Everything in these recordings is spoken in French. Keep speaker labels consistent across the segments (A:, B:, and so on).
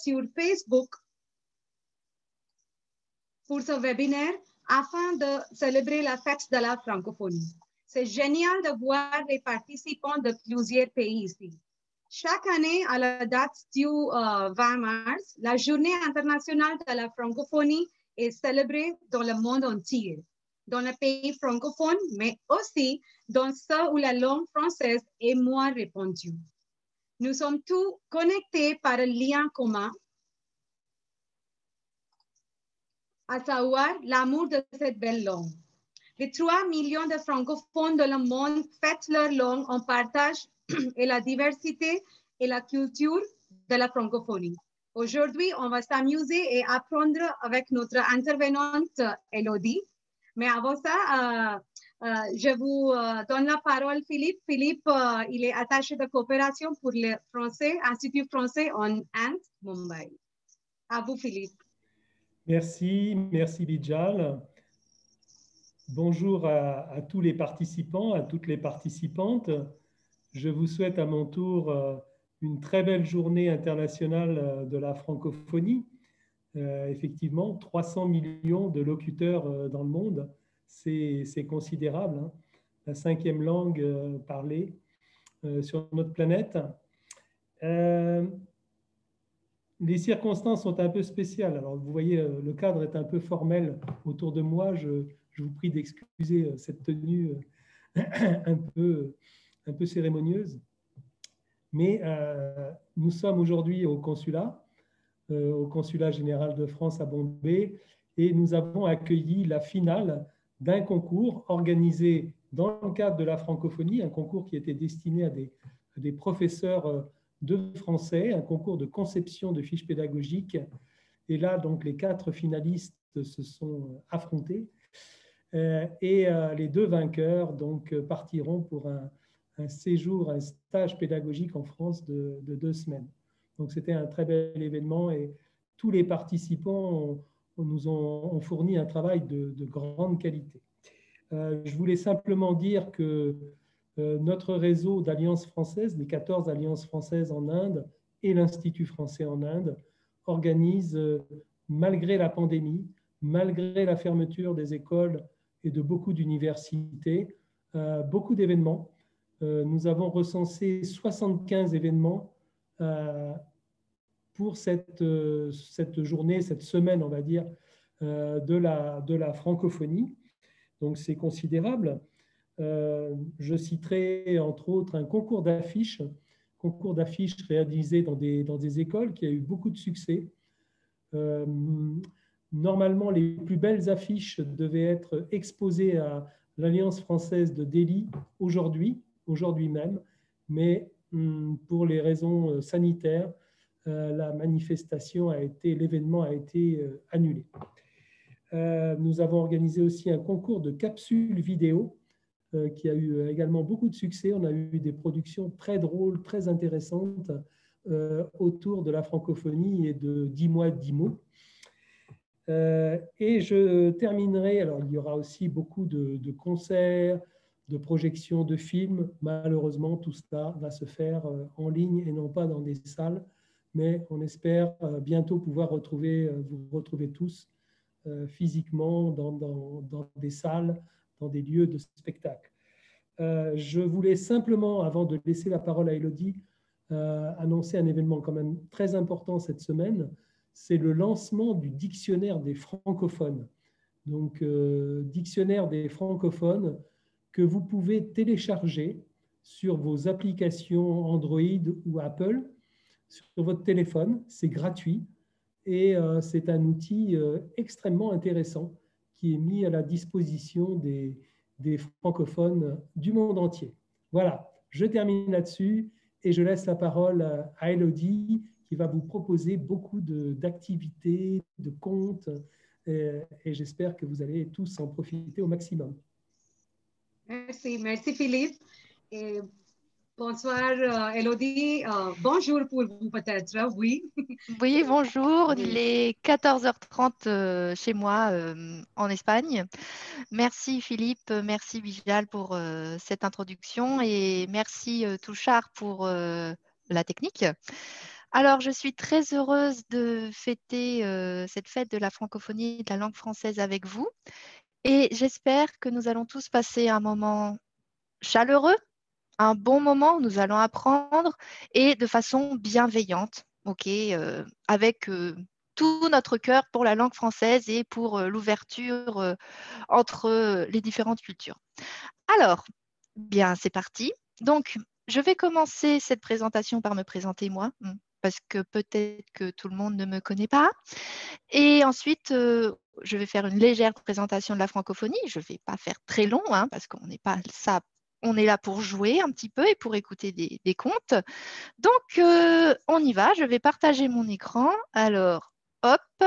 A: sur Facebook pour ce webinaire afin de célébrer la fête de la francophonie. C'est génial de voir les participants de plusieurs pays ici. Chaque année, à la date du 20 mars, la Journée internationale de la francophonie est célébrée dans le monde entier, dans les pays francophones, mais aussi dans ceux où la langue française est moins répandue. Nous sommes tous connectés par un lien commun, à savoir l'amour de cette belle langue. Les 3 millions de francophones dans le monde fêtent leur langue en partage et la diversité et la culture de la francophonie. Aujourd'hui, on va s'amuser et apprendre avec notre intervenante Elodie. Mais avant ça, je vous donne la parole, Philippe. Philippe, il est attaché de coopération pour le français, Institut français en Inde, Mumbai. À vous, Philippe.
B: Merci Bijal. Bonjour à tous les participants, à toutes les participantes. Je vous souhaite à mon tour une très belle journée internationale de la francophonie. Effectivement, 300 millions de locuteurs dans le monde, c'est considérable, hein. La 5e langue parlée sur notre planète. Les circonstances sont un peu spéciales. Alors, vous voyez, le cadre est un peu formel autour de moi. Je vous prie d'excuser cette tenue un peu cérémonieuse. Mais nous sommes aujourd'hui au consulat général de France à Bombay, et nous avons accueilli la finale d'un concours organisé dans le cadre de la francophonie, un concours qui était destiné à des professeurs de français, un concours de conception de fiches pédagogiques. Et là, donc, les 4 finalistes se sont affrontés. Et les 2 vainqueurs donc, partiront pour un séjour, un stage pédagogique en France de 2 semaines. Donc, c'était un très bel événement et tous les participants nous ont fourni un travail de grande qualité. Je voulais simplement dire que notre réseau d'alliances françaises, les 14 alliances françaises en Inde et l'Institut français en Inde, organisent, malgré la pandémie, malgré la fermeture des écoles et de beaucoup d'universités, beaucoup d'événements. Nous avons recensé 75 événements pour cette journée, cette semaine, on va dire, de la francophonie. Donc, c'est considérable. Je citerai entre autres un concours d'affiches réalisé dans des écoles qui a eu beaucoup de succès. Normalement, les plus belles affiches devaient être exposées à l'Alliance française de Delhi aujourd'hui même, mais pour les raisons sanitaires, l'événement a été annulé. Nous avons organisé aussi un concours de capsules vidéo qui a eu également beaucoup de succès. On a eu des productions très drôles, très intéressantes autour de la francophonie et de 10 mois, 10 mots. Et je terminerai, alors il y aura aussi beaucoup de concerts, de projections de films. Malheureusement, tout cela va se faire en ligne et non pas dans des salles, mais on espère bientôt pouvoir vous retrouver tous physiquement dans des salles, dans des lieux de spectacle. Je voulais simplement, avant de laisser la parole à Elodie, annoncer un événement quand même très important cette semaine. C'est le lancement du dictionnaire des francophones. Donc, dictionnaire des francophones que vous pouvez télécharger sur vos applications Android ou Apple, sur votre téléphone. C'est gratuit et c'est un outil extrêmement intéressant qui est mis à la disposition des francophones du monde entier. Voilà, je termine là-dessus et je laisse la parole à Elodie qui va vous proposer beaucoup d'activités, de comptes et j'espère que vous allez tous en profiter au maximum.
A: Merci Philippe. Et bonsoir Elodie. Bonjour pour vous peut-être, oui.
C: Oui, bonjour.
A: Oui.
C: Il est 14h30 chez moi en Espagne. Merci Philippe, merci Bijal pour cette introduction et merci Touchard pour la technique. Alors, je suis très heureuse de fêter cette fête de la francophonie et de la langue française avec vous. Et j'espère que nous allons tous passer un moment chaleureux, un bon moment où nous allons apprendre et de façon bienveillante, ok, avec tout notre cœur pour la langue française et pour l'ouverture entre les différentes cultures. Alors, bien, c'est parti. Donc, je vais commencer cette présentation par me présenter moi, parce que peut-être que tout le monde ne me connaît pas. Et ensuite, je vais faire une légère présentation de la francophonie. Je ne vais pas faire très long, hein, parce qu'on n'est pas ça. On est là pour jouer un petit peu et pour écouter des contes. Donc, on y va. Je vais partager mon écran. Alors, hop,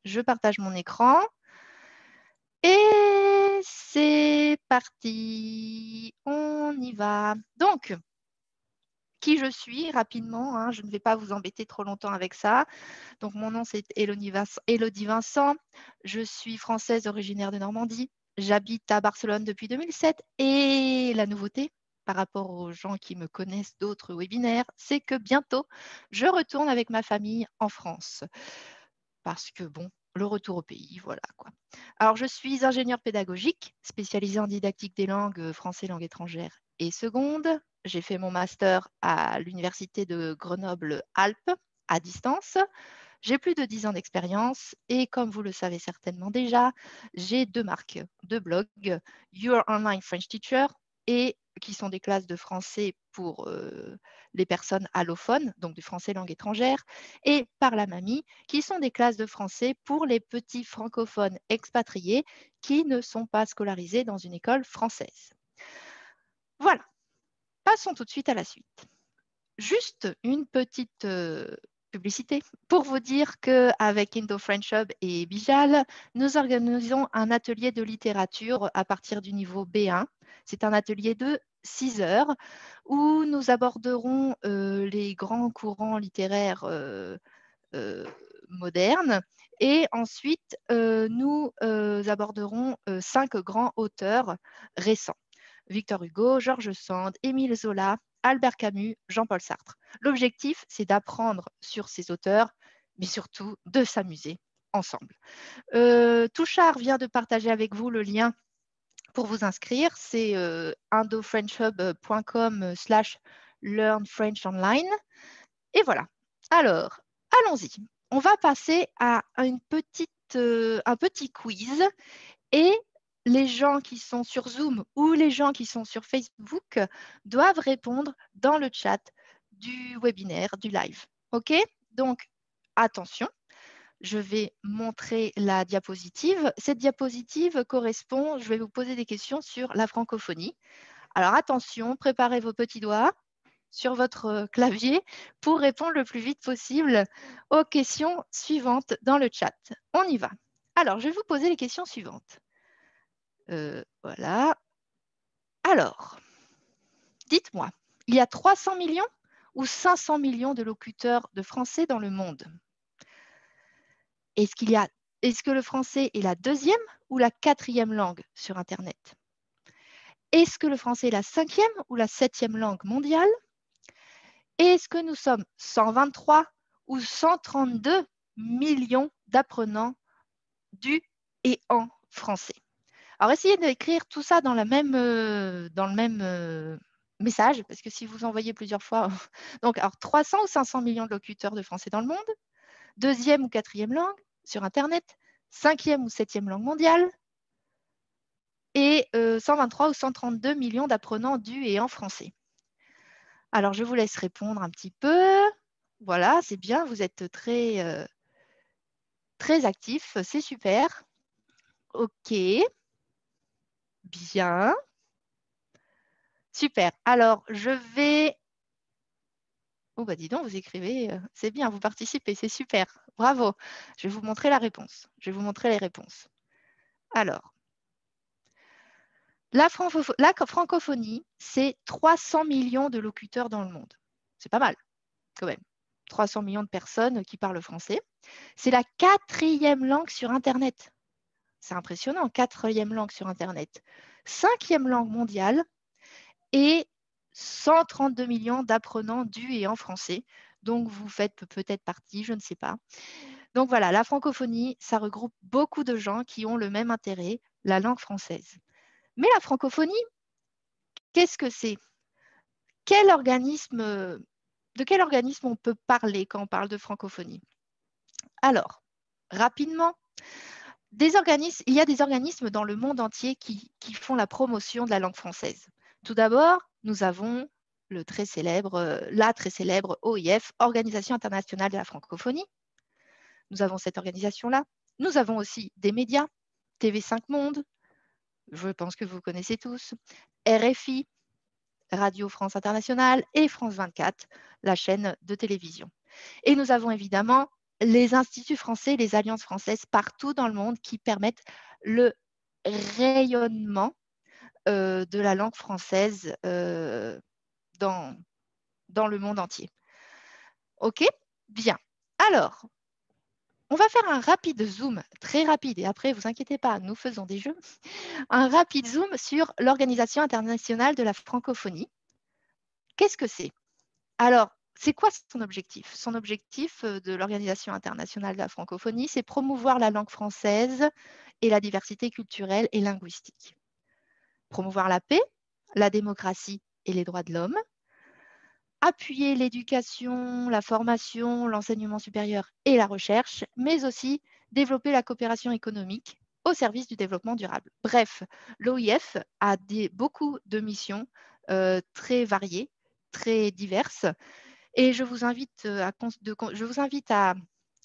C: je partage mon écran. Et c'est parti. On y va. Donc, qui je suis rapidement, hein, je ne vais pas vous embêter trop longtemps avec ça. Donc, mon nom, c'est Élodie Vincent. Je suis française originaire de Normandie. J'habite à Barcelone depuis 2007. Et la nouveauté par rapport aux gens qui me connaissent d'autres webinaires, c'est que bientôt, je retourne avec ma famille en France. Parce que, bon, le retour au pays, voilà quoi. Alors, je suis ingénieure pédagogique, spécialisée en didactique des langues français, langue étrangère et seconde. J'ai fait mon master à l'université de Grenoble-Alpes à distance. J'ai plus de 10 ans d'expérience et comme vous le savez certainement déjà, j'ai 2 marques, 2 blogs, Your Online French Teacher et qui sont des classes de français pour les personnes allophones, donc du français langue étrangère, et Par la mamie, qui sont des classes de français pour les petits francophones expatriés qui ne sont pas scolarisés dans une école française. Voilà, passons tout de suite à la suite. Juste une petite publicité pour vous dire qu'avec Indo French Hub et Bijal, nous organisons un atelier de littérature à partir du niveau B1. C'est un atelier de 6 heures où nous aborderons les grands courants littéraires modernes et ensuite nous aborderons 5 grands auteurs récents. Victor Hugo, George Sand, Émile Zola, Albert Camus, Jean-Paul Sartre. L'objectif, c'est d'apprendre sur ces auteurs, mais surtout de s'amuser ensemble. Touchard vient de partager avec vous le lien pour vous inscrire. C'est indofrenchhub.com/learnfrenchonline. Et voilà. Alors, allons-y. On va passer à un petit quiz et les gens qui sont sur Zoom ou les gens qui sont sur Facebook doivent répondre dans le chat du webinaire, du live. OK? Donc, attention, je vais montrer la diapositive. Cette diapositive correspond, je vais vous poser des questions sur la francophonie. Alors, attention, préparez vos petits doigts sur votre clavier pour répondre le plus vite possible aux questions suivantes dans le chat. On y va. Alors, je vais vous poser les questions suivantes. Voilà. Alors, dites-moi, il y a 300 millions ou 500 millions de locuteurs de français dans le monde? Est-ce que le français est la 2e ou la 4e langue sur Internet? Est-ce que le français est la 5e ou la 7e langue mondiale? Est-ce que nous sommes 123 ou 132 millions d'apprenants du et en français? Alors, essayez d'écrire tout ça dans le même message, parce que si vous envoyez plusieurs fois, donc alors 300 ou 500 millions de locuteurs de français dans le monde, 2e ou 4e langue sur Internet, 5e ou 7e langue mondiale, et 123 ou 132 millions d'apprenants du et en français. Alors, je vous laisse répondre un petit peu. Voilà, c'est bien, vous êtes très actifs, c'est super. OK. Bien. Super. Alors, je vais... Oh, bah dis donc, vous écrivez. C'est bien, vous participez, c'est super. Bravo. Je vais vous montrer la réponse. Je vais vous montrer les réponses. Alors, la francophonie, c'est 300 millions de locuteurs dans le monde. C'est pas mal, quand même. 300 millions de personnes qui parlent français. C'est la 4e langue sur Internet. C'est impressionnant, 4e langue sur Internet. 5e langue mondiale et 132 millions d'apprenants du et en français. donc vous faites peut-être partie, je ne sais pas. Donc voilà, la francophonie, ça regroupe beaucoup de gens qui ont le même intérêt, la langue française. Mais la francophonie, qu'est-ce que c'est? De quel organisme on peut parler quand on parle de francophonie? Alors, rapidement, il y a des organismes dans le monde entier qui font la promotion de la langue française. Tout d'abord, nous avons la très célèbre OIF, Organisation internationale de la francophonie. Nous avons cette organisation-là. Nous avons aussi des médias, TV5 Monde, je pense que vous connaissez tous, RFI, Radio France Internationale et France 24, la chaîne de télévision. Et nous avons évidemment les instituts français, les alliances françaises partout dans le monde qui permettent le rayonnement de la langue française dans le monde entier. OK? Bien. Alors, on va faire un rapide zoom, très rapide, et après, vous inquiétez pas, nous faisons des jeux. Un rapide zoom sur l'Organisation internationale de la francophonie. Qu'est-ce que c'est? Alors, c'est quoi son objectif? Son objectif de l'Organisation internationale de la francophonie, c'est promouvoir la langue française et la diversité culturelle et linguistique. Promouvoir la paix, la démocratie et les droits de l'homme. Appuyer l'éducation, la formation, l'enseignement supérieur et la recherche, mais aussi développer la coopération économique au service du développement durable. Bref, l'OIF a beaucoup de missions très variées, très diverses. Et je vous invite à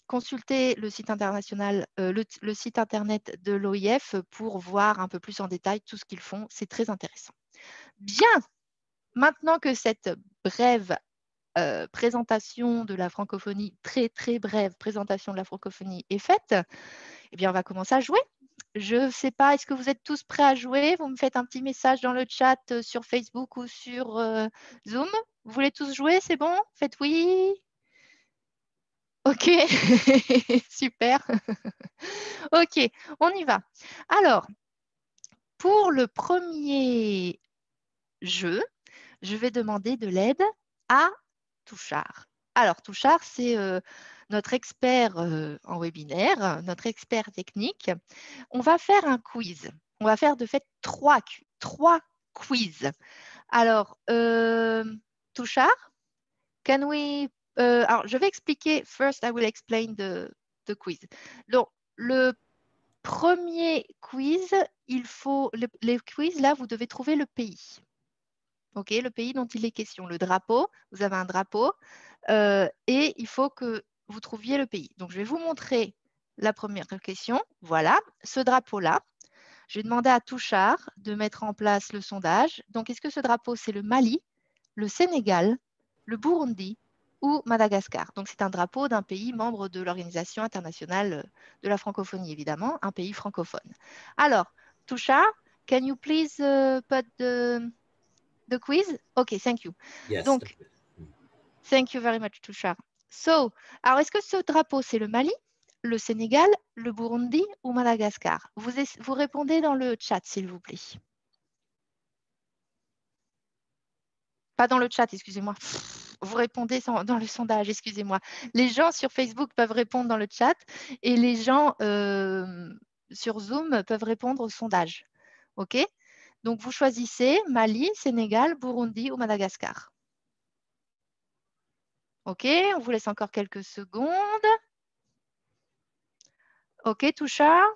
C: consulter le site international, le site internet de l'OIF pour voir un peu plus en détail tout ce qu'ils font. C'est très intéressant. Bien, maintenant que cette brève présentation de la francophonie, très très brève présentation de la francophonie est faite, eh bien on va commencer à jouer. Je ne sais pas, est-ce que vous êtes tous prêts à jouer? Vous me faites un petit message dans le chat sur Facebook ou sur Zoom. Vous voulez tous jouer? C'est bon? Faites oui. Ok, super. Ok, on y va. Alors, pour le premier jeu, je vais demander de l'aide à Touchard. Alors, Touchard, c'est notre expert en webinaire, notre expert technique. On va faire un quiz. On va faire de fait trois quiz. Alors, Touchard, alors, je vais expliquer. First, I will explain the quiz. Donc, le premier quiz, les quiz, là, vous devez trouver le pays. OK, le pays dont il est question, le drapeau. Vous avez un drapeau et il faut que vous trouviez le pays. Donc, je vais vous montrer la première question. Voilà, ce drapeau-là. Je vais demander à Touchard de mettre en place le sondage. Donc, est-ce que ce drapeau, c'est le Mali, le Sénégal, le Burundi ou Madagascar? Donc, c'est un drapeau d'un pays membre de l'Organisation internationale de la francophonie, évidemment, un pays francophone. Alors, Touchard, can you please put the quiz? OK, thank you.
D: Yes.
C: Donc, thank you very much, Touchard. Alors, est-ce que ce drapeau, c'est le Mali, le Sénégal, le Burundi ou Madagascar? Vous répondez dans le chat, s'il vous plaît. Pas dans le chat, excusez-moi. Vous répondez dans le sondage, excusez-moi. Les gens sur Facebook peuvent répondre dans le chat et les gens sur Zoom peuvent répondre au sondage. OK? Donc, vous choisissez Mali, Sénégal, Burundi ou Madagascar. OK, on vous laisse encore quelques secondes. OK, Touchard?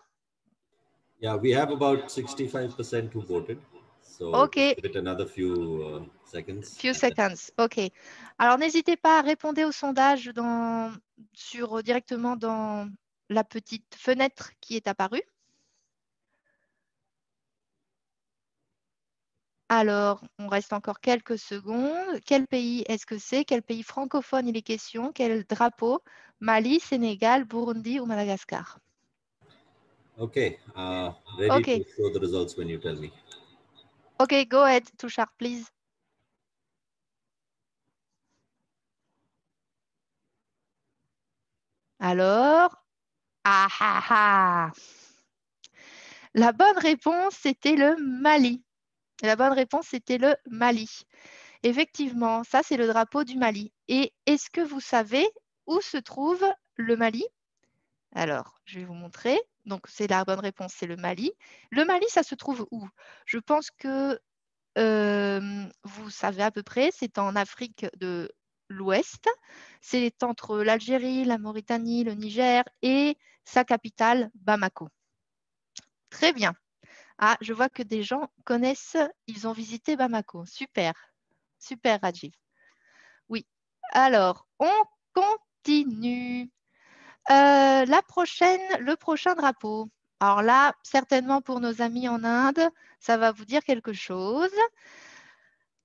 D: Yeah, we have about 65% who voted. So
C: OK.
D: give it another few seconds.
C: Few seconds, OK. Alors, n'hésitez pas à répondre au sondage directement dans la petite fenêtre qui est apparue. Alors, on reste encore quelques secondes. Quel pays est-ce que c'est? Quel pays francophone il est question? Quel drapeau? Mali, Sénégal, Burundi ou Madagascar?
D: Okay, ready to show the results when you tell me.
C: Okay, go ahead, Touchard, please. Alors, la bonne réponse, c'était le Mali. La bonne réponse, c'était le Mali. effectivement, ça, c'est le drapeau du Mali. Et est-ce que vous savez où se trouve le Mali? Alors, je vais vous montrer. Donc, c'est la bonne réponse, c'est le Mali. Le Mali, ça se trouve où? Je pense que vous savez à peu près, c'est en Afrique de l'Ouest. C'est entre l'Algérie, la Mauritanie, le Niger et sa capitale, Bamako. Très bien. Ah, je vois que des gens connaissent, ils ont visité Bamako. Super, super, Rajiv. Oui. Alors, on continue. Le prochain drapeau. Alors là, certainement pour nos amis en Inde, ça va vous dire quelque chose.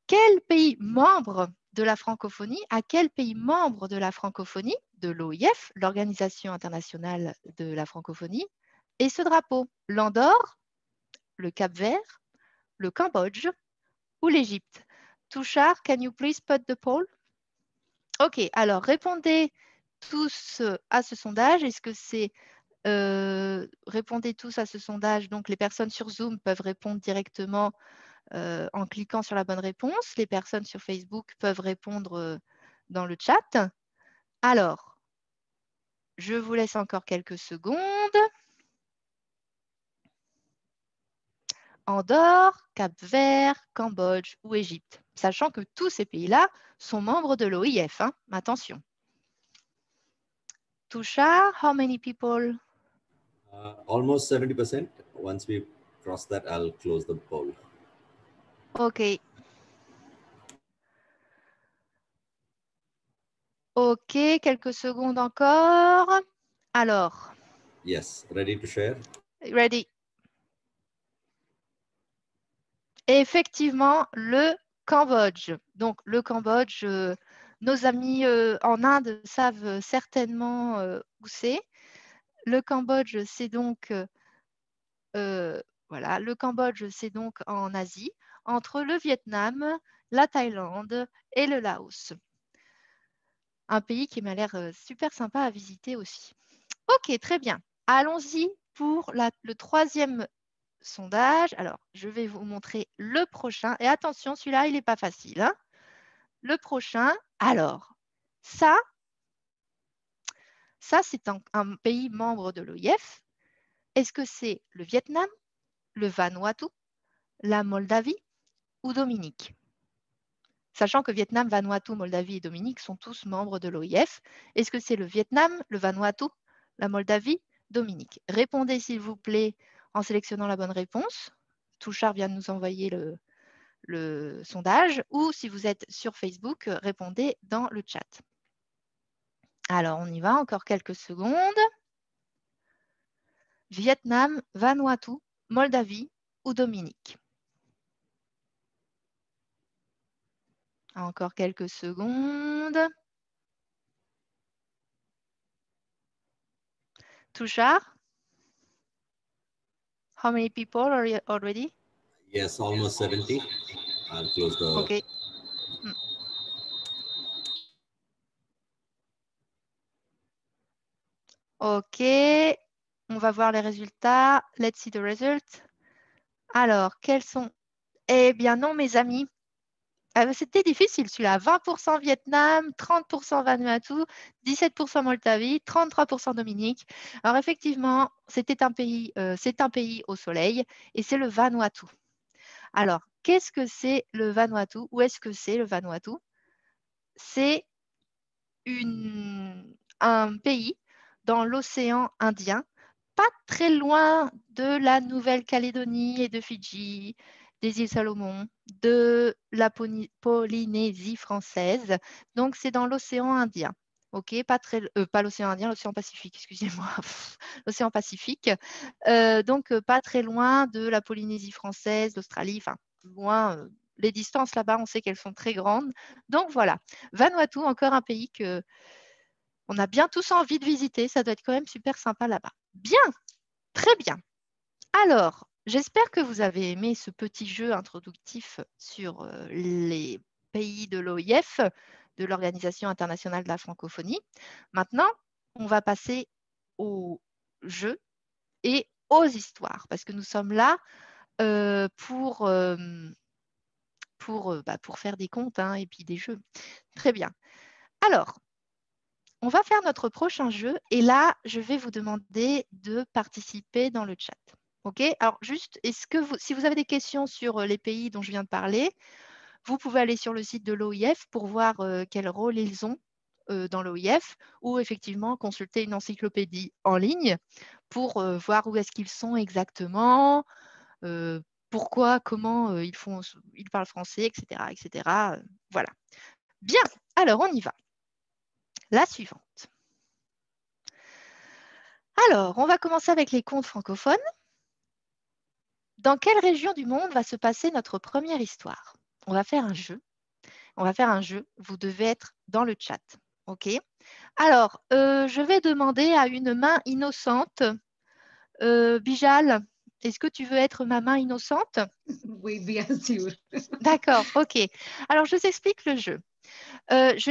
C: Quel pays membre de la francophonie, à quel pays membre de la francophonie, de l'OIF, l'Organisation internationale de la francophonie, est ce drapeau? L'Andorre, le Cap-Vert, le Cambodge ou l'Égypte? Touchard, can you please put the poll? Ok, alors répondez tous à ce sondage. Est-ce que c'est répondez tous à ce sondage? Donc les personnes sur Zoom peuvent répondre directement en cliquant sur la bonne réponse. Les personnes sur Facebook peuvent répondre dans le chat. Alors, je vous laisse encore quelques secondes. Andorre, Cap-Vert, Cambodge ou Égypte, sachant que tous ces pays-là sont membres de l'OIF. Hein. Attention. Touchard, how many people?
D: Almost 70%. Once we cross that, I'll close the poll.
C: OK. OK, quelques secondes encore. Alors.
D: Yes, ready to share?
C: Ready. Effectivement, le Cambodge. Donc, le Cambodge, nos amis en Inde savent certainement où c'est. Le Cambodge, c'est donc, voilà, le Cambodge, c'est donc en Asie, entre le Vietnam, la Thaïlande et le Laos. Un pays qui m'a l'air super sympa à visiter aussi. Ok, très bien. Allons-y pour le troisième sondage. Alors, je vais vous montrer le prochain. Et attention, celui-là, il n'est pas facile. Hein. Le prochain, alors, ça c'est un pays membre de l'OIF. Est-ce que c'est le Vietnam, le Vanuatu, la Moldavie ou Dominique? Sachant que Vietnam, Vanuatu, Moldavie et Dominique sont tous membres de l'OIF. Est-ce que c'est le Vietnam, le Vanuatu, la Moldavie, Dominique? Répondez s'il vous plaît en sélectionnant la bonne réponse. Touchard vient de nous envoyer le sondage, ou si vous êtes sur Facebook, répondez dans le chat. Alors, on y va, encore quelques secondes. Vietnam, Vanuatu, Moldavie ou Dominique? Encore quelques secondes. Touchard? How many people are you already?
D: Yes, almost 70. I'll close the...
C: OK. OK. On va voir les résultats. Let's see the result. Alors, quels sont... Eh bien non, mes amis. C'était difficile celui-là. 20% Vietnam, 30% Vanuatu, 17% Moldavie, 33% Dominique. Alors effectivement, c'est un pays au soleil et c'est le Vanuatu. Alors, qu'est-ce que c'est le Vanuatu? Où est-ce que c'est le Vanuatu? C'est un pays dans l'océan Indien, pas très loin de la Nouvelle-Calédonie et de Fidji, des îles Salomon, de la Polynésie française. Donc, c'est dans l'océan Indien. OK, pas l'océan Indien, l'océan Pacifique, excusez-moi, l'océan Pacifique. Donc, pas très loin de la Polynésie française, d'Australie, enfin, loin. Les distances là-bas, on sait qu'elles sont très grandes. Donc, voilà. Vanuatu, encore un pays que on a bien tous envie de visiter. Ça doit être quand même super sympa là-bas. Bien, très bien. Alors, j'espère que vous avez aimé ce petit jeu introductif sur les pays de l'OIF, de l'Organisation internationale de la francophonie. Maintenant, on va passer aux jeux et aux histoires, parce que nous sommes là pour pour faire des comptes hein, et puis des jeux. Très bien. Alors, on va faire notre prochain jeu et là, je vais vous demander de participer dans le chat. OK? Alors, juste, si vous avez des questions sur les pays dont je viens de parler, vous pouvez aller sur le site de l'OIF pour voir quel rôle ils ont dans l'OIF ou effectivement consulter une encyclopédie en ligne pour voir où est-ce qu'ils sont exactement, pourquoi, comment ils parlent français, etc. etc. Voilà. Bien, alors on y va. La suivante. Alors, on va commencer avec les contes francophones. Dans quelle région du monde va se passer notre première histoire? On va faire un jeu. On va faire un jeu. Vous devez être dans le chat. OK? Alors, je vais demander à une main innocente. Bijal, est-ce que tu veux être ma main innocente?
A: Oui, bien sûr.
C: D'accord, OK. Alors, je vous explique le jeu. Je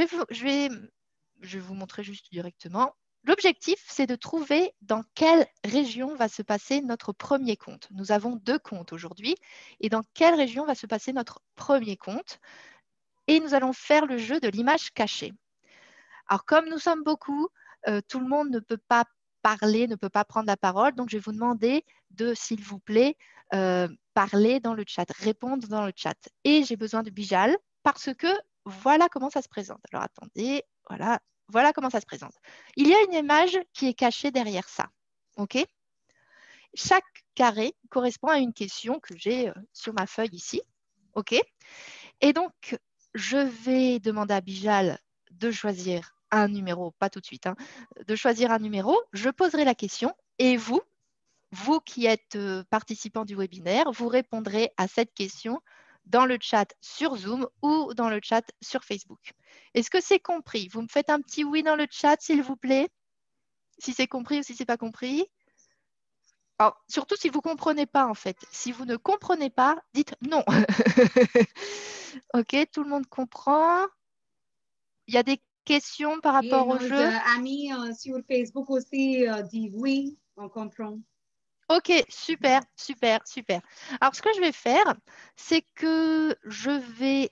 C: vais vous montrer juste directement. L'objectif, c'est de trouver dans quelle région va se passer notre premier conte. Nous avons 2 contes aujourd'hui. Et dans quelle région va se passer notre premier conte? Et nous allons faire le jeu de l'image cachée. Alors, comme nous sommes beaucoup, tout le monde ne peut pas parler, ne peut pas prendre la parole. Donc, je vais vous demander de, s'il vous plaît, parler dans le chat, répondre dans le chat. Et j'ai besoin de Bijal parce que voilà comment ça se présente. Alors, attendez, voilà comment ça se présente. Il y a une image qui est cachée derrière ça. OK? Chaque carré correspond à une question que j'ai sur ma feuille ici. OK? Et donc, je vais demander à Bijal de choisir un numéro, pas tout de suite, hein, de choisir un numéro. Je poserai la question et vous qui êtes participants du webinaire, vous répondrez à cette question dans le chat sur Zoom ou dans le chat sur Facebook. Est-ce que c'est compris? Vous me faites un petit oui dans le chat, s'il vous plaît, si c'est compris ou si ce n'est pas compris. Alors, surtout si vous ne comprenez pas, en fait. Si vous ne comprenez pas, dites non. OK, tout le monde comprend. Il y a des questions par rapport au jeu?
A: Nos amis sur Facebook aussi disent oui, on comprend.
C: OK, super, super, super. Alors, ce que je vais faire, c'est que je vais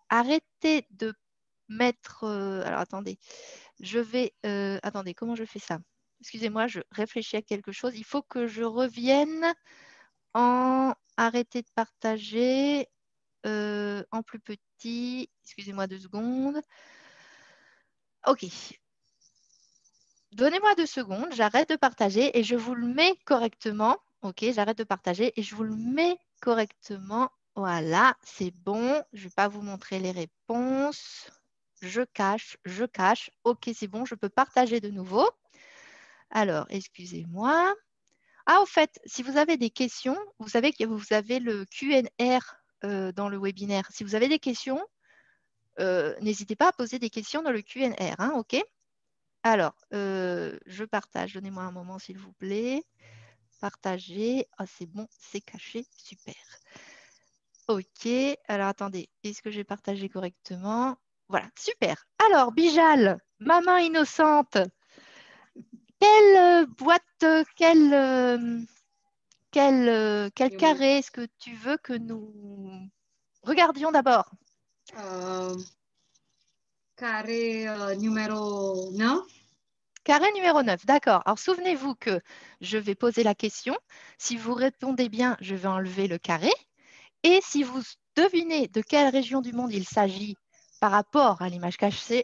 C: arrêter de mettre… alors, attendez. Je vais… attendez, comment je fais ça? Excusez-moi, je réfléchis à quelque chose. Il faut que je revienne en arrêter de partager en plus petit. Excusez-moi 2 secondes. OK. Donnez-moi 2 secondes, j'arrête de partager et je vous le mets correctement. OK, j'arrête de partager et je vous le mets correctement. Voilà, c'est bon. Je ne vais pas vous montrer les réponses. Je cache, je cache. OK, c'est bon, je peux partager de nouveau. Alors, excusez-moi. Ah, au fait, si vous avez des questions, vous savez que vous avez le Q&R dans le webinaire. Si vous avez des questions, n'hésitez pas à poser des questions dans le Q&R, hein, OK? Alors, je partage. Donnez-moi un moment, s'il vous plaît. Partager. Ah, c'est bon, c'est caché. Super. OK. Alors, attendez. Est-ce que j'ai partagé correctement? Voilà, super. Alors, Bijal, ma main innocente. Quelle boîte, quel carré est-ce que tu veux que nous regardions d'abord?
A: Carré numéro 9.
C: Carré numéro 9, d'accord. Alors, souvenez-vous que je vais poser la question. Si vous répondez bien, je vais enlever le carré. Et si vous devinez de quelle région du monde il s'agit par rapport à l'image cachée,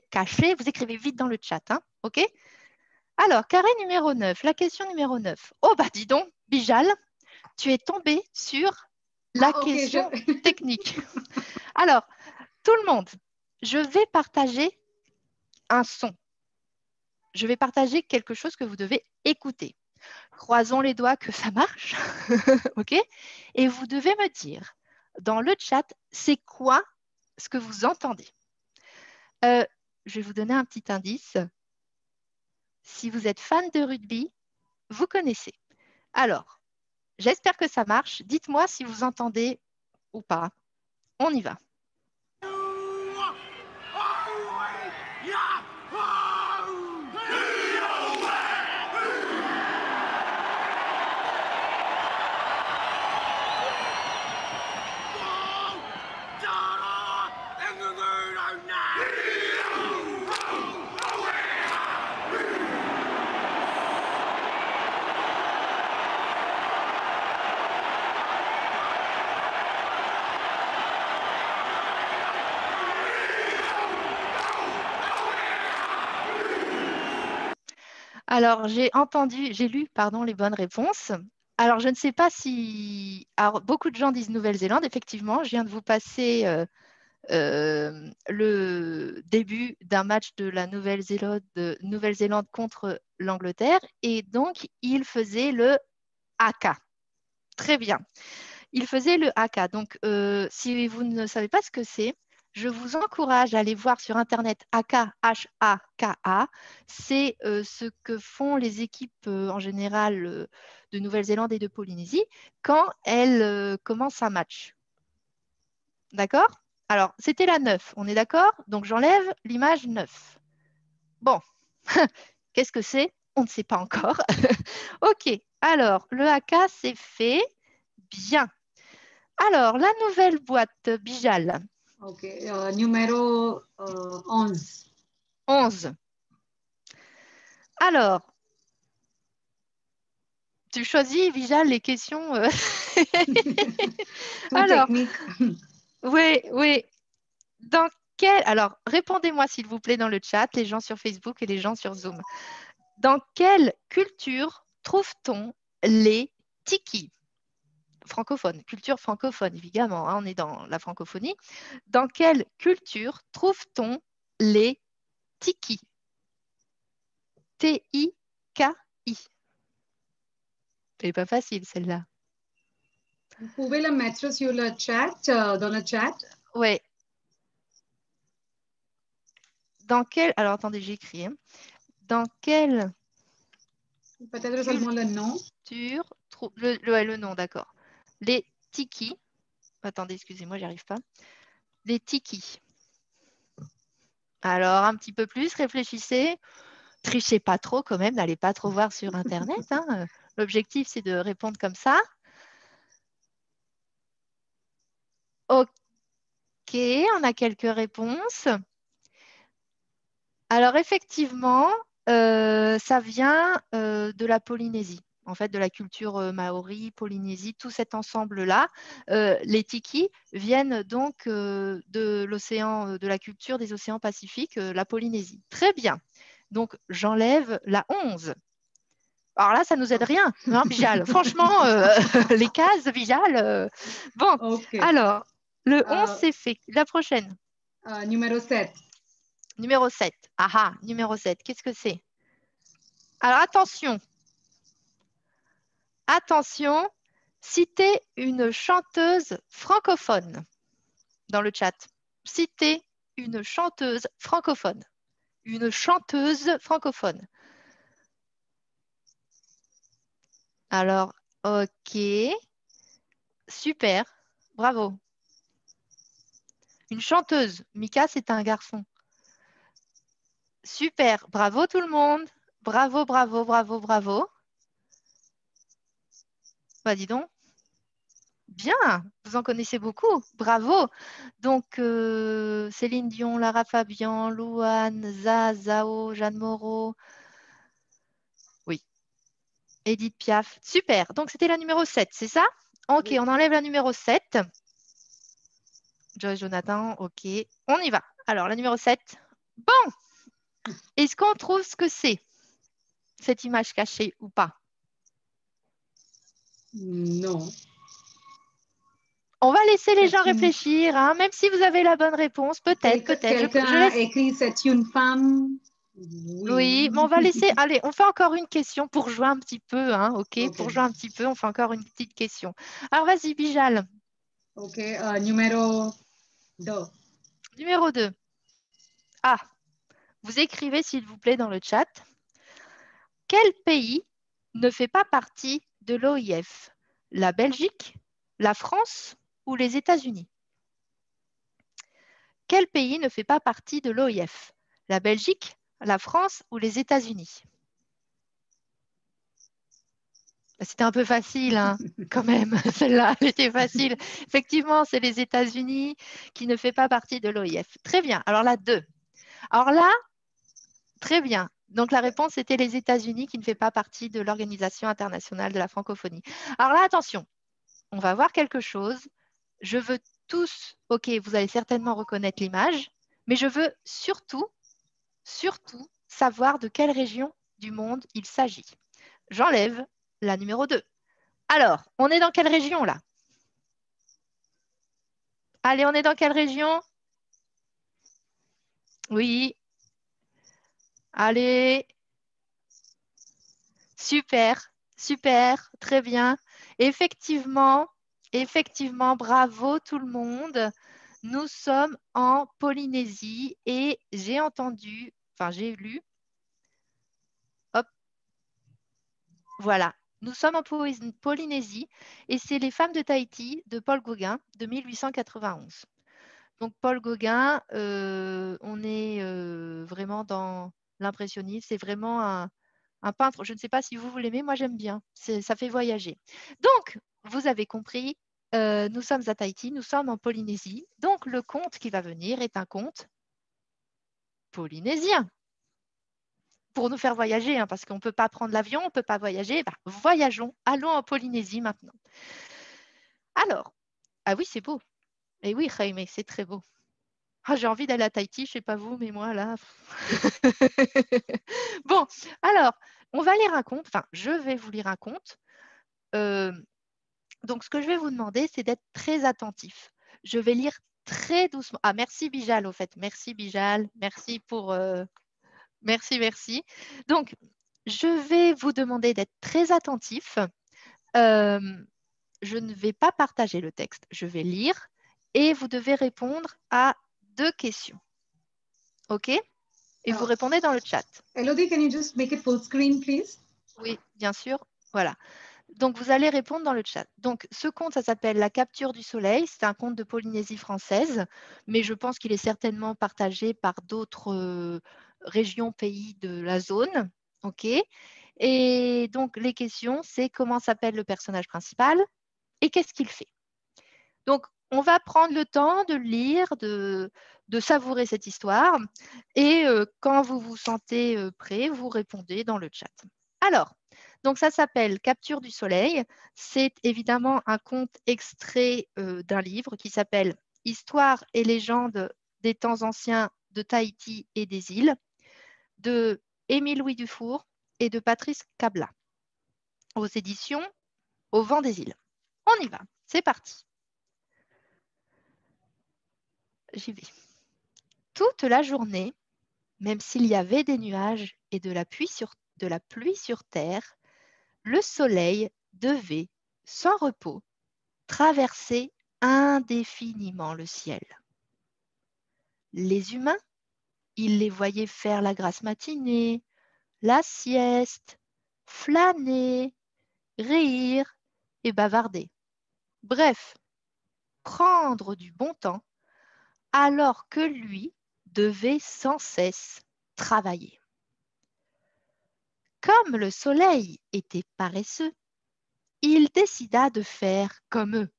C: vous écrivez vite dans le chat. Hein, OK? Alors, carré numéro 9, la question numéro 9. Oh, bah dis donc, Bijal, tu es tombé sur la question technique. Alors, tout le monde, je vais partager un son. Je vais partager quelque chose que vous devez écouter. Croisons les doigts que ça marche. OK? Et vous devez me dire dans le chat, c'est quoi ce que vous entendez? Je vais vous donner un petit indice. Si vous êtes fan de rugby, vous connaissez. Alors, j'espère que ça marche. Dites-moi si vous entendez ou pas. On y va. Alors, j'ai lu, pardon, les bonnes réponses. Alors, je ne sais pas si... Alors, beaucoup de gens disent Nouvelle-Zélande. Effectivement, je viens de vous passer le début d'un match de la Nouvelle-Zélande contre l'Angleterre. Et donc, il faisait le haka. Très bien. Il faisait le haka. Donc, si vous ne savez pas ce que c'est, je vous encourage à aller voir sur Internet haka, H-A-K-A. C'est ce que font les équipes en général de Nouvelle-Zélande et de Polynésie quand elles commencent un match. D'accord? Alors, c'était la 9, on est d'accord? Donc, j'enlève l'image 9. Bon, qu'est-ce que c'est? On ne sait pas encore. OK, alors, le haka, c'est fait. Bien. Alors, la nouvelle boîte Bijal.
A: OK. Numéro 11.
C: 11. Alors, tu choisis, Bijal, les questions.
A: Tout
C: Alors,
A: technique.
C: oui, oui. Alors, répondez-moi, s'il vous plaît, dans le chat, les gens sur Facebook et les gens sur Zoom. Dans quelle culture trouve-t-on les tikis? Francophone, culture francophone, évidemment, hein, on est dans la francophonie. Dans quelle culture trouve-t-on les tikis? T-I-K-I. C'est pas facile, celle-là.
A: Vous pouvez le mettre sur le chat, dans le chat.
C: Oui. Dans quel... Alors, attendez, j'écris. Hein. Dans quelle
A: Peut-être seulement le nom.
C: culture... Le nom, d'accord. Les tikis. Attendez, excusez-moi, j'y arrive pas. Les tikis. Alors, un petit peu plus, réfléchissez. Trichez pas trop quand même, n'allez pas trop voir sur Internet. Hein. L'objectif, c'est de répondre comme ça. OK, on a quelques réponses. Alors, effectivement, ça vient de la Polynésie, en fait, de la culture maori, Polynésie, tout cet ensemble-là. Les tikis viennent donc de l'océan, de la culture des océans Pacifiques, la Polynésie. Très bien. Donc, j'enlève la 11. Alors là, ça ne nous aide rien, hein, Bijal. Franchement, les cases, Bijal. Bon,
A: OK.
C: alors, le 11, c'est fait. La prochaine.
A: Numéro 7.
C: Numéro 7. Ah ah, numéro 7. Qu'est-ce que c'est? Alors, attention. Attention, citez une chanteuse francophone dans le chat. Citez une chanteuse francophone. Une chanteuse francophone. Alors, OK. Super. Bravo. Une chanteuse. Mika, c'est un garçon. Super. Bravo tout le monde. Bravo, bravo, bravo, bravo. Bah, dis donc. Bien. Vous en connaissez beaucoup. Bravo. Donc, Céline Dion, Lara Fabian, Louane, Zao, Jeanne Moreau. Oui. Edith Piaf. Super. Donc, c'était la numéro 7, c'est ça? OK,
A: Oui.
C: on enlève la numéro 7. Joyce Jonathan, OK. On y va. Alors, la numéro 7. Bon. Est-ce qu'on trouve ce que c'est, cette image cachée ou pas?
A: Non.
C: On va laisser les
A: C'est
C: gens
A: une...
C: réfléchir, hein, même si vous avez la bonne réponse, peut-être, peut-être.
A: Quelqu'un
C: Je
A: a
C: laisse...
A: écrit c'est une femme.
C: Oui, mais on va laisser... Allez, on fait encore une question pour jouer un petit peu, hein, OK? Pour jouer un petit peu, on fait encore une petite question. Alors, vas-y, Bijal.
A: OK, numéro 2.
C: Numéro 2. Ah, vous écrivez, s'il vous plaît, dans le chat. Quel pays ne fait pas partie de l'OIF? La Belgique, la France ou les États-Unis? Quel pays ne fait pas partie de l'OIF? La Belgique, la France ou les États-Unis? C'était un peu facile, hein, quand même. Celle-là, elle était facile. Effectivement, c'est les États-Unis qui ne fait pas partie de l'OIF. Très bien. Alors la 2. Alors là, très bien. Donc la réponse était les États-Unis qui ne fait pas partie de l'Organisation internationale de la francophonie. Alors là, attention, on va voir quelque chose. Je veux tous, OK, vous allez certainement reconnaître l'image, mais je veux surtout savoir de quelle région du monde il s'agit. J'enlève la numéro 2. Alors, on est dans quelle région là? Allez, on est dans quelle région? Oui. Allez. Super, super, très bien. Effectivement, bravo tout le monde. Nous sommes en Polynésie et j'ai entendu, enfin j'ai lu, hop, voilà. Nous sommes en Polynésie et c'est les femmes de Tahiti de Paul Gauguin de 1891. Donc Paul Gauguin, on est vraiment dans l'impressionnisme. C'est vraiment un peintre. Je ne sais pas si vous l'aimez, moi j'aime bien. Ça fait voyager. Donc, vous avez compris, nous sommes à Tahiti, nous sommes en Polynésie. Donc, le conte qui va venir est un conte polynésien. Pour nous faire voyager, hein, parce qu'on ne peut pas prendre l'avion, on ne peut pas voyager. Bah, voyageons, allons en Polynésie maintenant. Alors, ah oui, c'est beau. Et oui, Jaime, c'est très beau. Ah, j'ai envie d'aller à Tahiti, je ne sais pas vous, mais moi là. Bon, alors, on va lire un conte. Enfin, je vais vous lire un conte. Donc, ce que je vais vous demander, c'est d'être très attentif. Je vais lire très doucement. Ah, merci Bijal, au fait. Merci Bijal. Merci pour. Merci, merci. Donc, je vais vous demander d'être très attentif. Je ne vais pas partager le texte. Je vais lire et vous devez répondre à 2 questions. OK? Et vous répondez dans le chat.
A: Elodie, can you just make it full screen, please?
C: Oui, bien sûr. Voilà. Donc, vous allez répondre dans le chat. Donc, ce conte, ça s'appelle La capture du soleil. C'est un conte de Polynésie française, mais je pense qu'il est certainement partagé par d'autres régions, pays de la zone. OK? Et donc, les questions, c'est comment s'appelle le personnage principal et qu'est-ce qu'il fait? Donc, on va prendre le temps de lire, de savourer cette histoire. Et quand vous vous sentez prêt, vous répondez dans le chat. Alors, donc ça s'appelle Capture du soleil. C'est évidemment un conte extrait d'un livre qui s'appelle Histoire et légendes des temps anciens de Tahiti et des îles de Émile Louis Dufour et de Patrice Cabla aux éditions Au vent des îles. On y va, c'est parti. J'y vais. Toute la journée, même s'il y avait des nuages et de la pluie sur terre, le soleil devait, sans repos, traverser indéfiniment le ciel. Les humains, ils les voyaient faire la grasse matinée, la sieste, flâner, rire et bavarder. Bref, prendre du bon temps, alors que lui devait sans cesse travailler. Comme le soleil était paresseux, il décida de faire comme eux.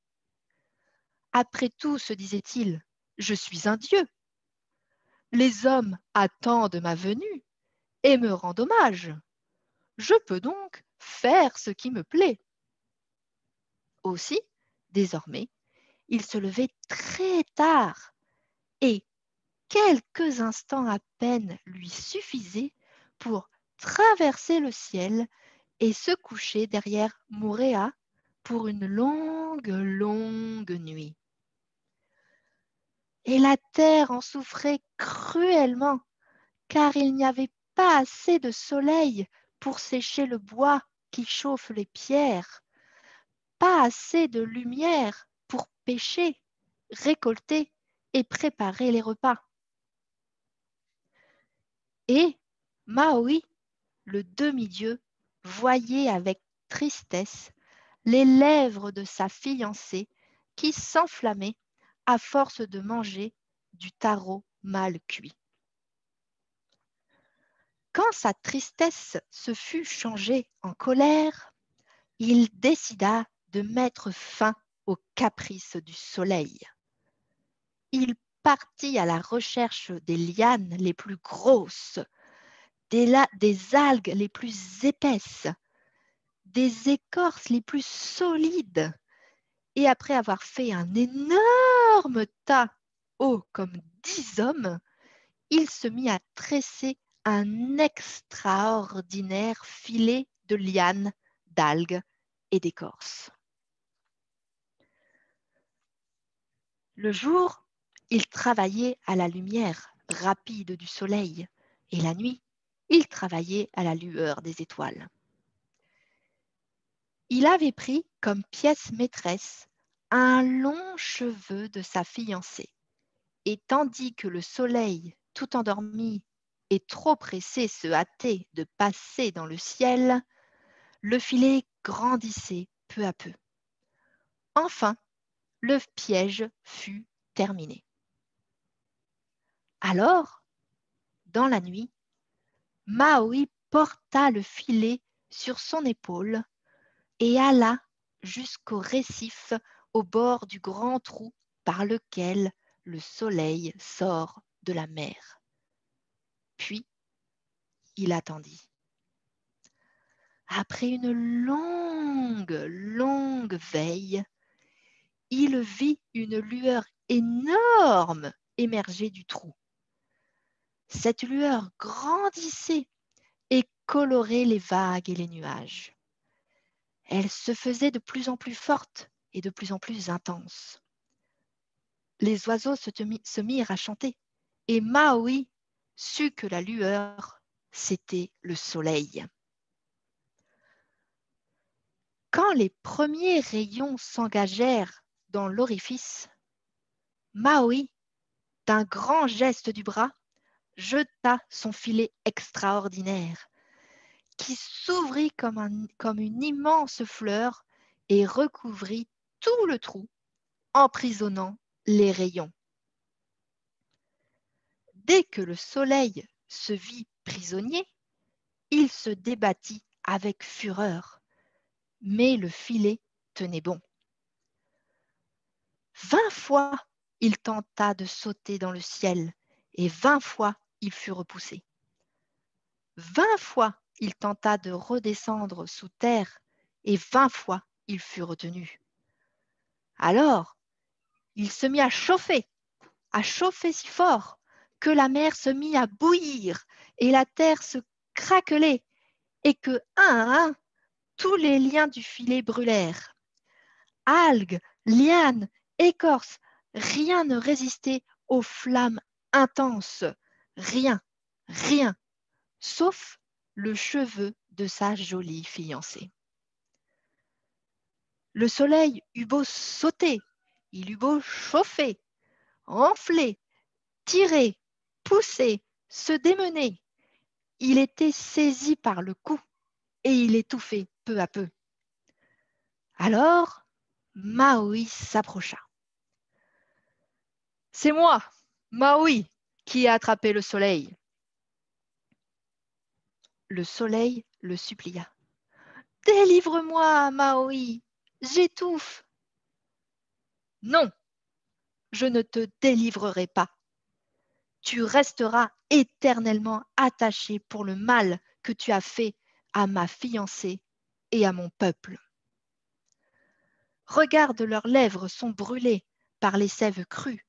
C: Après tout, se disait-il, je suis un dieu. Les hommes attendent ma venue et me rendent hommage. Je peux donc faire ce qui me plaît. Aussi, désormais, il se levait très tard et quelques instants à peine lui suffisaient pour traverser le ciel et se coucher derrière Moorea pour une longue, longue nuit. Et la terre en souffrait cruellement, car il n'y avait pas assez de soleil pour sécher le bois qui chauffe les pierres, pas assez de lumière pour pêcher, récolter et préparer les repas. Et Maui, le demi-dieu, voyait avec tristesse les lèvres de sa fiancée qui s'enflammaient à force de manger du taro mal cuit. Quand sa tristesse se fut changée en colère, il décida de mettre fin aux caprices du soleil. Il partit à la recherche des lianes les plus grosses, des algues les plus épaisses, des écorces les plus solides, et après avoir fait un énorme tas haut comme 10 hommes, il se mit à tresser un extraordinaire filet de lianes, d'algues et d'écorces. Le jour, il travaillait à la lumière rapide du soleil et la nuit, il travaillait à la lueur des étoiles. Il avait pris comme pièce maîtresse un long cheveu de sa fiancée. Et tandis que le soleil, tout endormi et trop pressé, se hâtait de passer dans le ciel, le filet grandissait peu à peu. Enfin, le piège fut terminé. Alors, dans la nuit, Maui porta le filet sur son épaule et alla jusqu'au récif au bord du grand trou par lequel le soleil sort de la mer. Puis, il attendit. Après une longue veille, il vit une lueur énorme émerger du trou. Cette lueur grandissait et colorait les vagues et les nuages. Elle se faisait de plus en plus forte et de plus en plus intense. Les oiseaux se mirent à chanter et Maui sut que la lueur, c'était le soleil. Quand les premiers rayons s'engagèrent dans l'orifice, Maui, d'un grand geste du bras, jeta son filet extraordinaire, qui s'ouvrit comme une immense fleur et recouvrit tout le trou, emprisonnant les rayons. Dès que le soleil se vit prisonnier, il se débattit avec fureur, mais le filet tenait bon. 20 fois, il tenta de sauter dans le ciel et 20 fois, il fut repoussé. 20 fois, il tenta de redescendre sous terre et 20 fois, il fut retenu. Alors, il se mit à chauffer si fort que la mer se mit à bouillir et la terre se craquelait et que, un à un, tous les liens du filet brûlèrent. Algues, lianes, écorces, rien ne résistait aux flammes intenses. Rien, sauf le cheveu de sa jolie fiancée. Le soleil eut beau sauter, il eut beau chauffer, enfler, tirer, pousser, se démener. Il était saisi par le cou et il étouffait peu à peu. Alors, Maui s'approcha. « C'est moi, Maui, qui ai attrapé le soleil. » Le soleil le supplia. « Délivre-moi, Maui, j'étouffe. » « Non, je ne te délivrerai pas. Tu resteras éternellement attaché pour le mal que tu as fait à ma fiancée et à mon peuple. Regarde, leurs lèvres sont brûlées par les sèves crues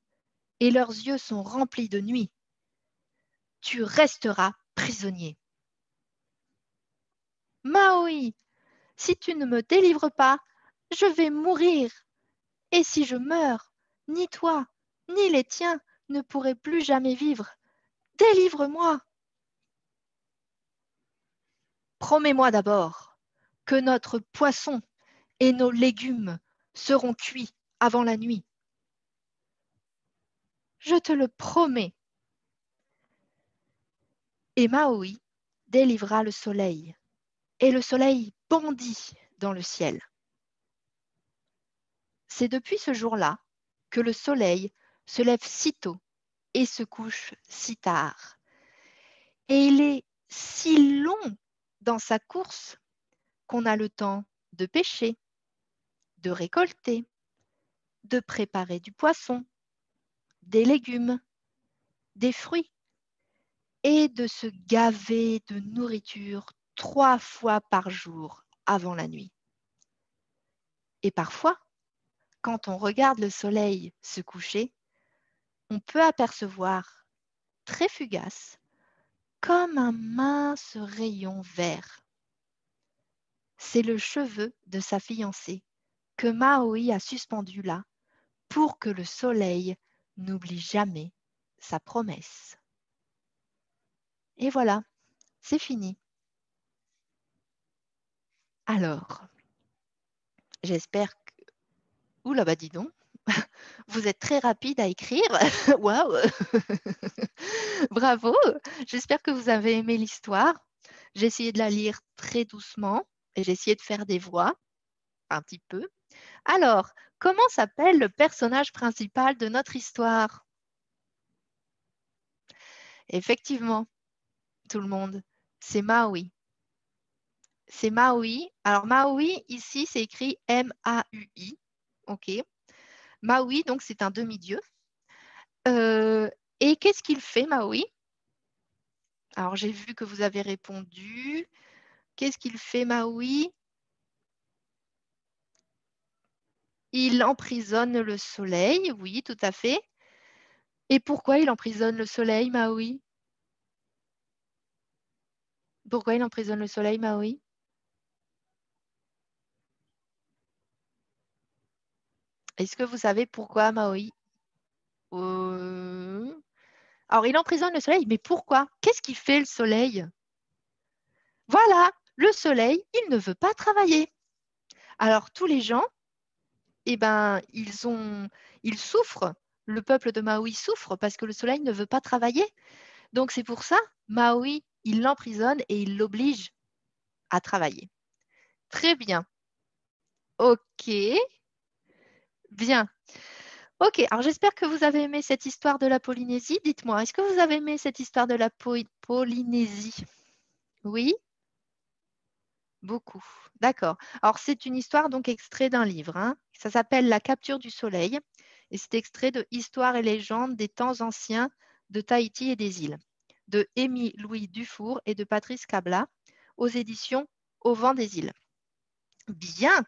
C: et leurs yeux sont remplis de nuit. Tu resteras prisonnier. Maui, si tu ne me délivres pas, je vais mourir. Et si je meurs, ni toi, ni les tiens ne pourraient plus jamais vivre. Délivre-moi. Promets-moi d'abord que notre poisson et nos légumes seront cuits avant la nuit. Je te le promets. Et Maui délivra le soleil, et le soleil bondit dans le ciel. C'est depuis ce jour-là que le soleil se lève si tôt et se couche si tard. Et il est si long dans sa course qu'on a le temps de pêcher, de récolter, de préparer du poisson, des légumes, des fruits et de se gaver de nourriture 3 fois par jour avant la nuit. Et parfois, quand on regarde le soleil se coucher, on peut apercevoir, très fugace, comme un mince rayon vert. C'est le cheveu de sa fiancée que Maui a suspendu là pour que le soleil n'oublie jamais sa promesse. Et voilà, c'est fini. Alors, j'espère que... Oula, bah dis donc, vous êtes très rapide à écrire. Waouh. Bravo. J'espère que vous avez aimé l'histoire. J'ai essayé de la lire très doucement et j'ai essayé de faire des voix un petit peu. Alors, comment s'appelle le personnage principal de notre histoire? Effectivement, tout le monde, c'est Maui. C'est Maui. Alors, Maui, ici, c'est écrit M-A-U-I. OK. Maui, donc, c'est un demi-dieu. Et qu'est-ce qu'il fait, Maui? Alors, j'ai vu que vous avez répondu. Qu'est-ce qu'il fait, Maui? Il emprisonne le soleil, oui, tout à fait. Et pourquoi il emprisonne le soleil, Maui? Pourquoi il emprisonne le soleil, Maui? Est-ce que vous savez pourquoi, Maui? Alors, il emprisonne le soleil, mais pourquoi? Qu'est-ce qui fait le soleil? Voilà, le soleil, il ne veut pas travailler. Alors, tous les gens, eh ben, ils souffrent. Le peuple de Maui souffre parce que le soleil ne veut pas travailler. Donc, c'est pour ça, Maui, il l'emprisonne et il l'oblige à travailler. Très bien. OK. Bien. OK. Alors, j'espère que vous avez aimé cette histoire de la Polynésie. Dites-moi, est-ce que vous avez aimé cette histoire de la Polynésie? Oui? Beaucoup. D'accord. Alors, c'est une histoire donc extrait d'un livre. Hein. Ça s'appelle La capture du soleil et c'est extrait de Histoire et légende des temps anciens de Tahiti et des îles de Émile-Louis Dufour et de Patrice Cabla aux éditions Au vent des îles. Bien.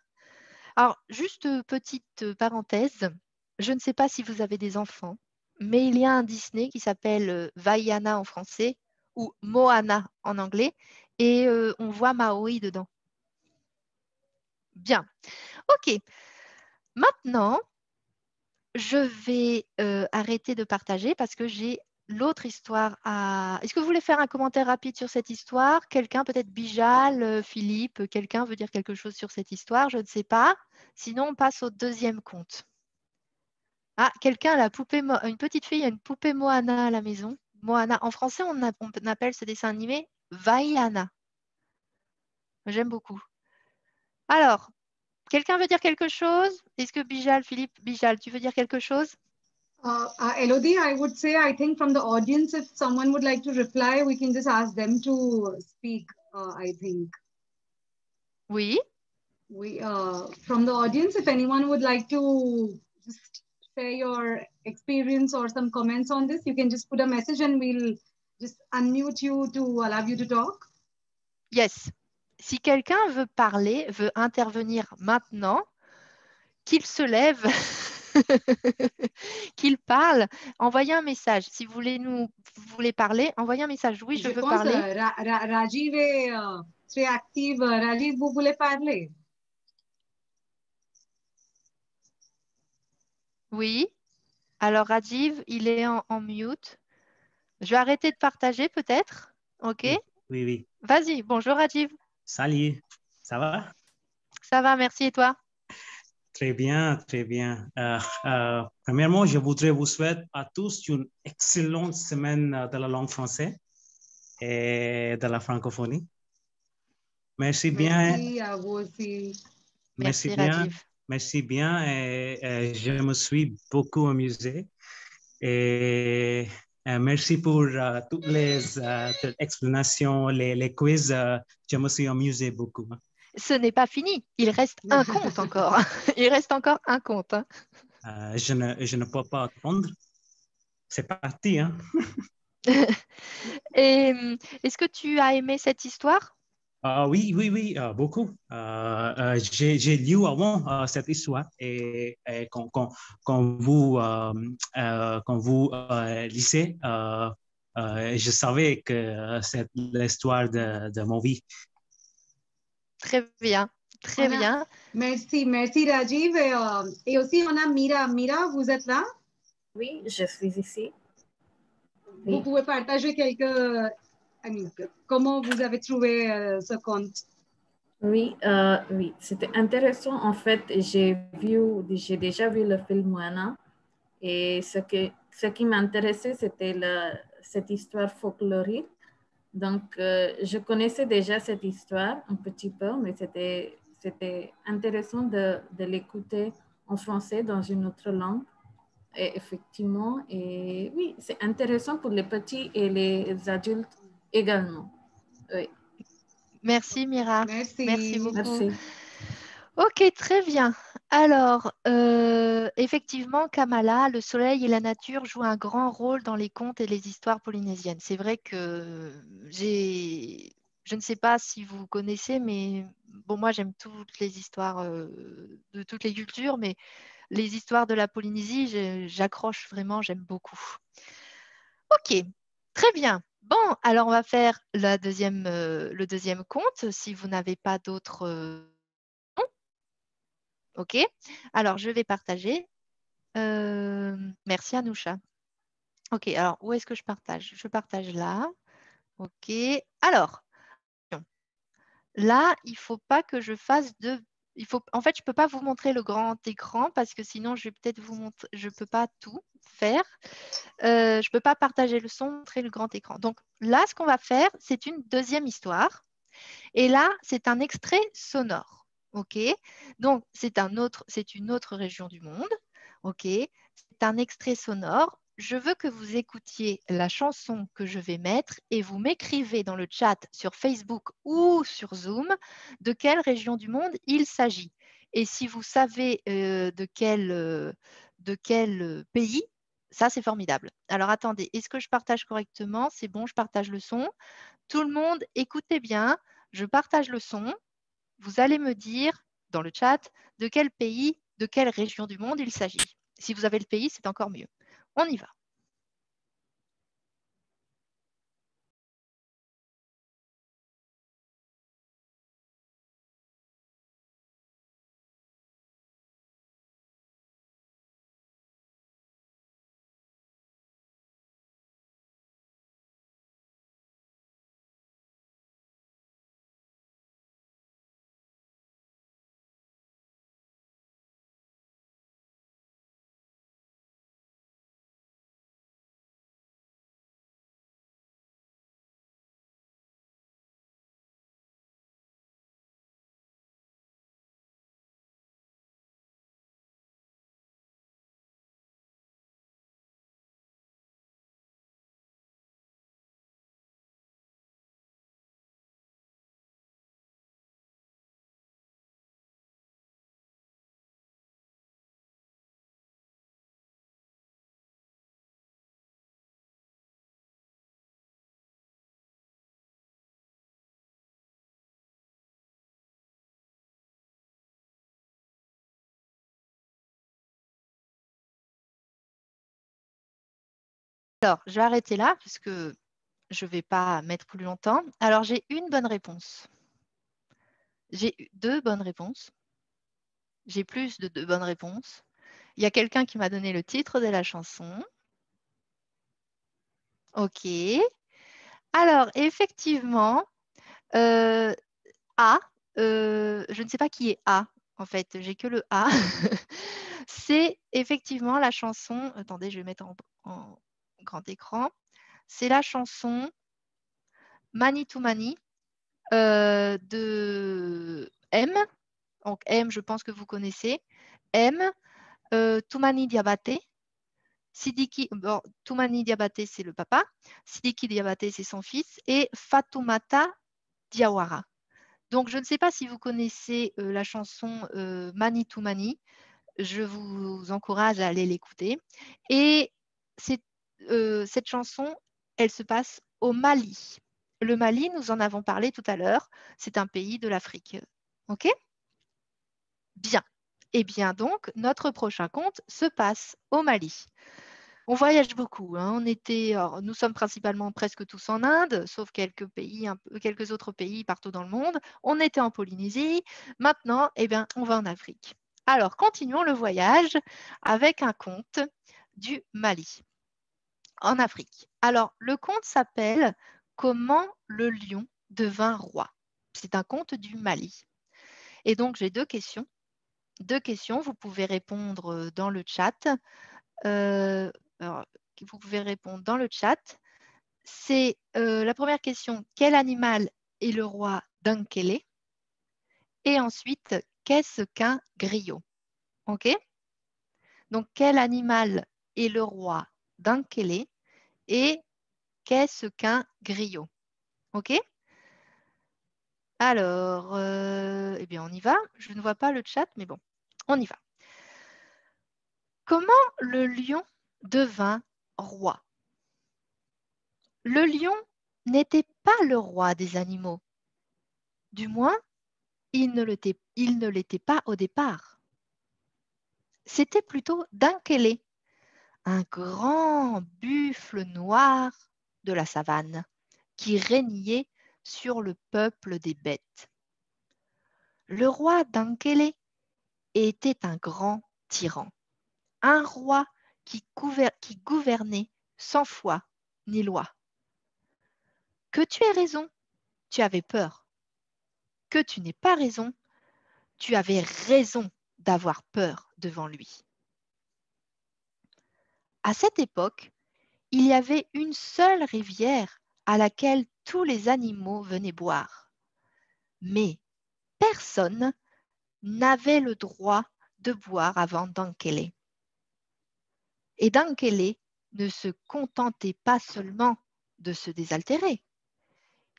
C: Alors, juste petite parenthèse, je ne sais pas si vous avez des enfants, mais il y a un Disney qui s'appelle Vaiana en français ou Moana en anglais et on voit Maui dedans. Bien. OK. Maintenant, je vais arrêter de partager parce que j'ai l'autre histoire à... Est-ce que vous voulez faire un commentaire rapide sur cette histoire? Quelqu'un, peut-être Bijal, Philippe, quelqu'un veut dire quelque chose sur cette histoire? Je ne sais pas. Sinon, on passe au deuxième conte. Ah, quelqu'un a la poupée, une petite fille a une poupée Moana à la maison. Moana. En français, on appelle ce dessin animé Vaiana. J'aime beaucoup. Alors, quelqu'un veut dire quelque chose? Est-ce que Bijal, Philippe, Bijal, tu veux dire quelque chose?
A: Elodie, I would say, I think from the audience, if someone would like to reply, we can just ask them to speak, I think.
C: Oui.
A: From the audience, if anyone would like to just share your experience or some comments on this, you can just put a message and we'll just unmute you to allow you to talk.
C: Yes. Si quelqu'un veut parler, veut intervenir maintenant, qu'il se lève, qu'il parle, envoyez un message. Si vous voulez parler, envoyez un message. Oui, je veux parler.
A: Rajiv est très active. Rajiv, vous voulez parler?
C: Oui. Alors, Rajiv, il est en mute. Je vais arrêter de partager peut-être. OK?
E: Oui, oui.
C: Vas-y. Bonjour, Rajiv.
E: Salut. Ça va?
C: Ça va, merci. Et toi?
E: Très bien, très bien. Premièrement, je voudrais vous souhaiter à tous une excellente semaine de la langue française et de la francophonie. Merci bien.
A: Merci à vous aussi.
C: Merci, Rajiv.
E: Merci bien. Et je me suis beaucoup amusé. Et merci pour toutes les explanations, les quiz. Je me suis amusé beaucoup.
C: Ce n'est pas fini. Il reste un conte encore. Il reste encore un conte. Hein.
E: Je ne peux pas attendre. C'est parti. Hein?
C: Et est-ce que tu as aimé cette histoire?
E: Oui, beaucoup. J'ai lu avant cette histoire et quand vous lisez Je savais que c'est l'histoire de ma vie.
C: Très bien, très bien.
A: Merci, merci Rajiv. Et aussi, on a Mira. Mira, vous êtes là?
F: Oui, je suis ici.
A: Vous
F: Oui.
A: pouvez partager comment vous avez trouvé ce conte?
F: Oui, oui, c'était intéressant. En fait, j'ai déjà vu le film Moana et ce qui m'intéressait, c'était cette histoire folklorique. Donc, je connaissais déjà cette histoire un petit peu, mais c'était intéressant de l'écouter en français dans une autre langue. Et effectivement, et oui, c'est intéressant pour les petits et les adultes également. Oui.
C: Merci Mira.
A: Merci.
C: Merci beaucoup.
F: Merci.
C: Ok, très bien. Alors, effectivement, Kamala, le soleil et la nature jouent un grand rôle dans les contes et les histoires polynésiennes. C'est vrai que je ne sais pas si vous connaissez, mais bon, moi j'aime toutes les histoires de toutes les cultures, mais les histoires de la Polynésie, j'accroche vraiment, j'aime beaucoup. Ok, très bien. Bon, alors on va faire le deuxième conte, si vous n'avez pas d'autres... Ok, alors je vais partager. Merci Anoucha. Ok, alors où est-ce que je partage? Je partage là. Ok, alors là, il ne faut pas que je fasse de... En fait, je ne peux pas vous montrer le grand écran parce que sinon, je vais peut-être vous montrer... Je ne peux pas tout faire. Je ne peux pas partager le son, montrer le grand écran. Donc là, ce qu'on va faire, c'est une deuxième histoire. Et là, c'est un extrait sonore. OK? Donc, c'est une autre région du monde. OK? C'est un extrait sonore. Je veux que vous écoutiez la chanson que je vais mettre et vous m'écrivez dans le chat sur Facebook ou sur Zoom de quelle région du monde il s'agit. Et si vous savez de quel pays, ça c'est formidable. Alors attendez, est-ce que je partage correctement? C'est bon, je partage le son. Tout le monde, écoutez bien. Je partage le son. Vous allez me dire dans le chat de quel pays, de quelle région du monde il s'agit. Si vous avez le pays, c'est encore mieux. On y va. Alors, je vais arrêter là puisque je ne vais pas mettre plus longtemps. Alors, j'ai une bonne réponse. J'ai 2 bonnes réponses. J'ai plus de 2 bonnes réponses. Il y a quelqu'un qui m'a donné le titre de la chanson. OK. Alors, effectivement, A, je ne sais pas qui est A, en fait, j'ai que le A. C'est effectivement la chanson, attendez, je vais mettre en grand écran. C'est la chanson Mani to Mani de M. Donc M, je pense que vous connaissez. M, Toumani Diabaté. Sidiki, bon, Toumani Diabaté, c'est le papa. Sidiki Diabaté, c'est son fils. Et Fatoumata Diawara. Donc, je ne sais pas si vous connaissez la chanson Mani to Mani. Je vous encourage à aller l'écouter. Et cette chanson, elle se passe au Mali. Le Mali, nous en avons parlé tout à l'heure. C'est un pays de l'Afrique. OK? Bien. Eh bien, donc, notre prochain conte se passe au Mali. On voyage beaucoup. Hein. Nous sommes principalement presque tous en Inde, sauf quelques autres pays partout dans le monde. On était en Polynésie. Maintenant, eh bien, on va en Afrique. Alors, continuons le voyage avec un conte du Mali, en Afrique. Alors, le conte s'appelle « Comment le lion devint roi ». C'est un conte du Mali. Et donc, j'ai deux questions. Vous pouvez répondre dans le chat. Alors, vous pouvez répondre dans le chat. C'est la première question, quel animal est le roi d'Ankélé? Et ensuite, qu'est-ce qu'un griot? OK? Donc, quel animal est le roi d'Ankélé? Et qu'est-ce qu'un griot? OK? Alors, eh bien, on y va. Je ne vois pas le chat, mais bon, on y va. Comment le lion devint roi? Le lion n'était pas le roi des animaux. Du moins, il ne l'était pas au départ. C'était plutôt Dankélé, un grand buffle noir de la savane qui régnait sur le peuple des bêtes. Le roi Dankélé était un grand tyran, un roi qui gouvernait sans foi ni loi. Que tu aies raison, tu avais peur. Que tu n'aies pas raison, tu avais raison d'avoir peur devant lui. À cette époque, il y avait une seule rivière à laquelle tous les animaux venaient boire. Mais personne n'avait le droit de boire avant Dankélé. Et Dankélé ne se contentait pas seulement de se désaltérer.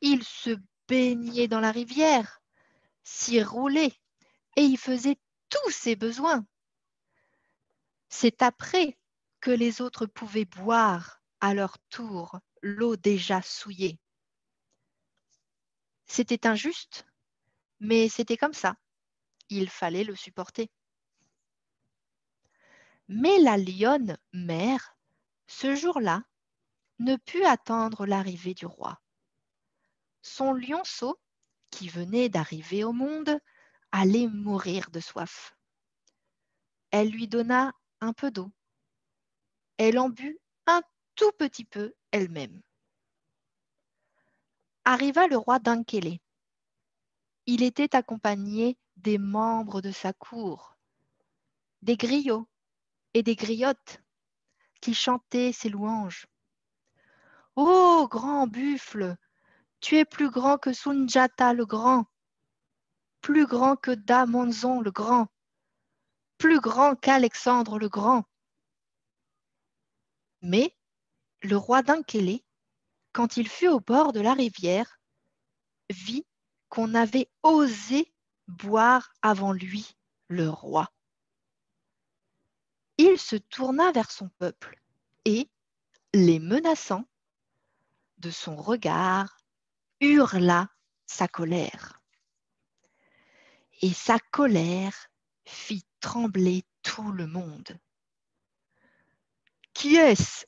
C: Il se baignait dans la rivière, s'y roulait et y faisait tous ses besoins. C'est après que les autres pouvaient boire à leur tour l'eau déjà souillée. C'était injuste, mais c'était comme ça. Il fallait le supporter. Mais la lionne mère, ce jour-là, ne put attendre l'arrivée du roi. Son lionceau, qui venait d'arriver au monde, allait mourir de soif. Elle lui donna un peu d'eau. Elle en but un tout petit peu elle-même. Arriva le roi Dankélé. Il était accompagné des membres de sa cour, des griots et des griottes qui chantaient ses louanges. « Ô grand buffle, tu es plus grand que Sunjata le grand, plus grand que Damonzon le grand, plus grand qu'Alexandre le grand. » Mais le roi Dankélé, quand il fut au bord de la rivière, vit qu'on avait osé boire avant lui le roi. Il se tourna vers son peuple et, les menaçant, de son regard, hurla sa colère. Et sa colère fit trembler tout le monde. « Qui est-ce?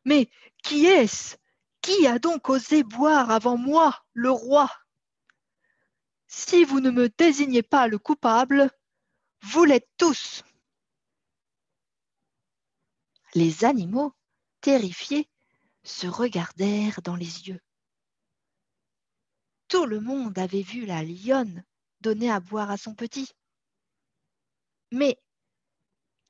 C: Mais qui est-ce? Qui a donc osé boire avant moi, le roi? Si vous ne me désignez pas le coupable, vous l'êtes tous. » Les animaux, terrifiés, se regardèrent dans les yeux. Tout le monde avait vu la lionne donner à boire à son petit. Mais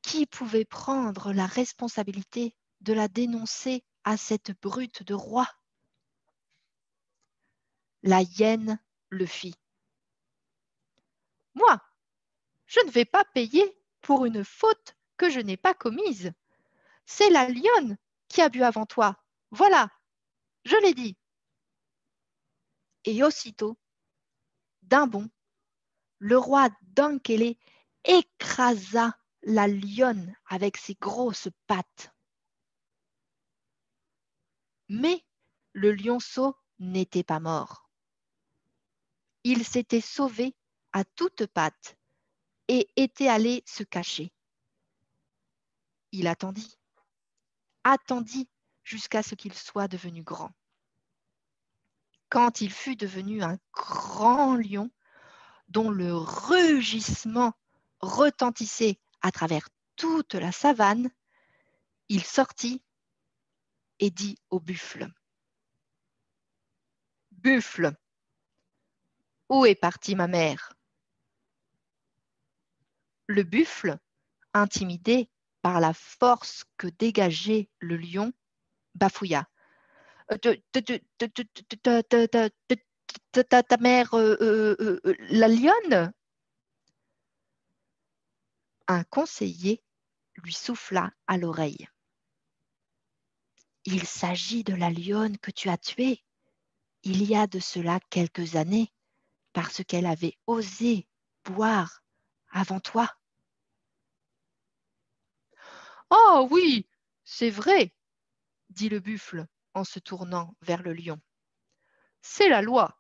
C: qui pouvait prendre la responsabilité de la dénoncer à cette brute de roi? La hyène le fit. « Moi, je ne vais pas payer pour une faute que je n'ai pas commise. C'est la lionne qui a bu avant toi. Voilà, je l'ai dit. » Et aussitôt, d'un bond, le roi Dankélé écrasa la lionne avec ses grosses pattes. Mais le lionceau n'était pas mort. Il s'était sauvé à toutes pattes et était allé se cacher. Il attendit. attendit jusqu'à ce qu'il soit devenu grand. Quand il fut devenu un grand lion, dont le rugissement retentissait à travers toute la savane, il sortit et dit au buffle, « Buffle, où est partie ma mère ?» Le buffle, intimidé par la force que dégageait le lion, bafouilla. Ta mère, la lionne? Un conseiller lui souffla à l'oreille. Il s'agit de la lionne que tu as tuée il y a de cela quelques années parce qu'elle avait osé boire avant toi. Oh oui, c'est vrai, dit le buffle en se tournant vers le lion. C'est la loi.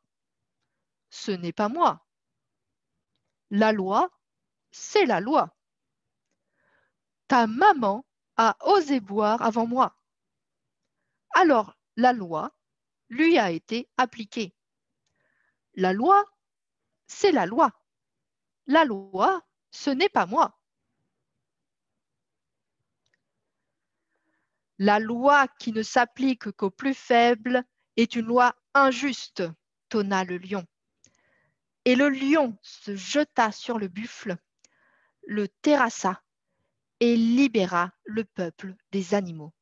C: Ce n'est pas moi. La loi, c'est la loi. Ta maman a osé boire avant moi. Alors, la loi lui a été appliquée. La loi, c'est la loi. La loi, ce n'est pas moi. La loi qui ne s'applique qu'aux plus faibles est une loi injuste, tonna le lion. Et le lion se jeta sur le buffle, le terrassa et libéra le peuple des animaux.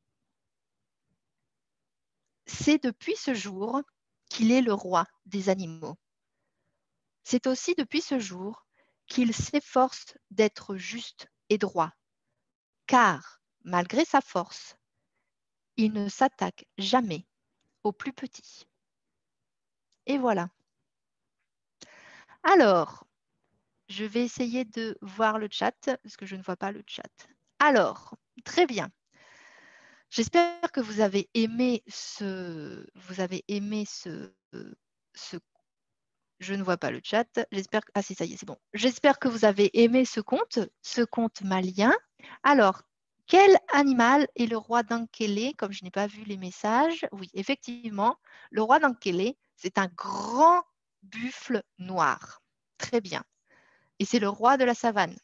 C: C'est depuis ce jour qu'il est le roi des animaux. C'est aussi depuis ce jour qu'il s'efforce d'être juste et droit, car, malgré sa force, il ne s'attaque jamais aux plus petits. Et voilà. Alors, je vais essayer de voir le chat, parce que je ne vois pas le chat. Alors, très bien. J'espère que vous avez aimé ce je ne vois pas le chat. J'espère que, ah si, ça y est, c'est bon. J'espère que vous avez aimé ce conte malien. Alors, quel animal est le roi d'Ankélé? Comme je n'ai pas vu les messages, oui, effectivement, le roi d'Ankélé, c'est un grand buffle noir. Très bien. Et c'est le roi de la savane.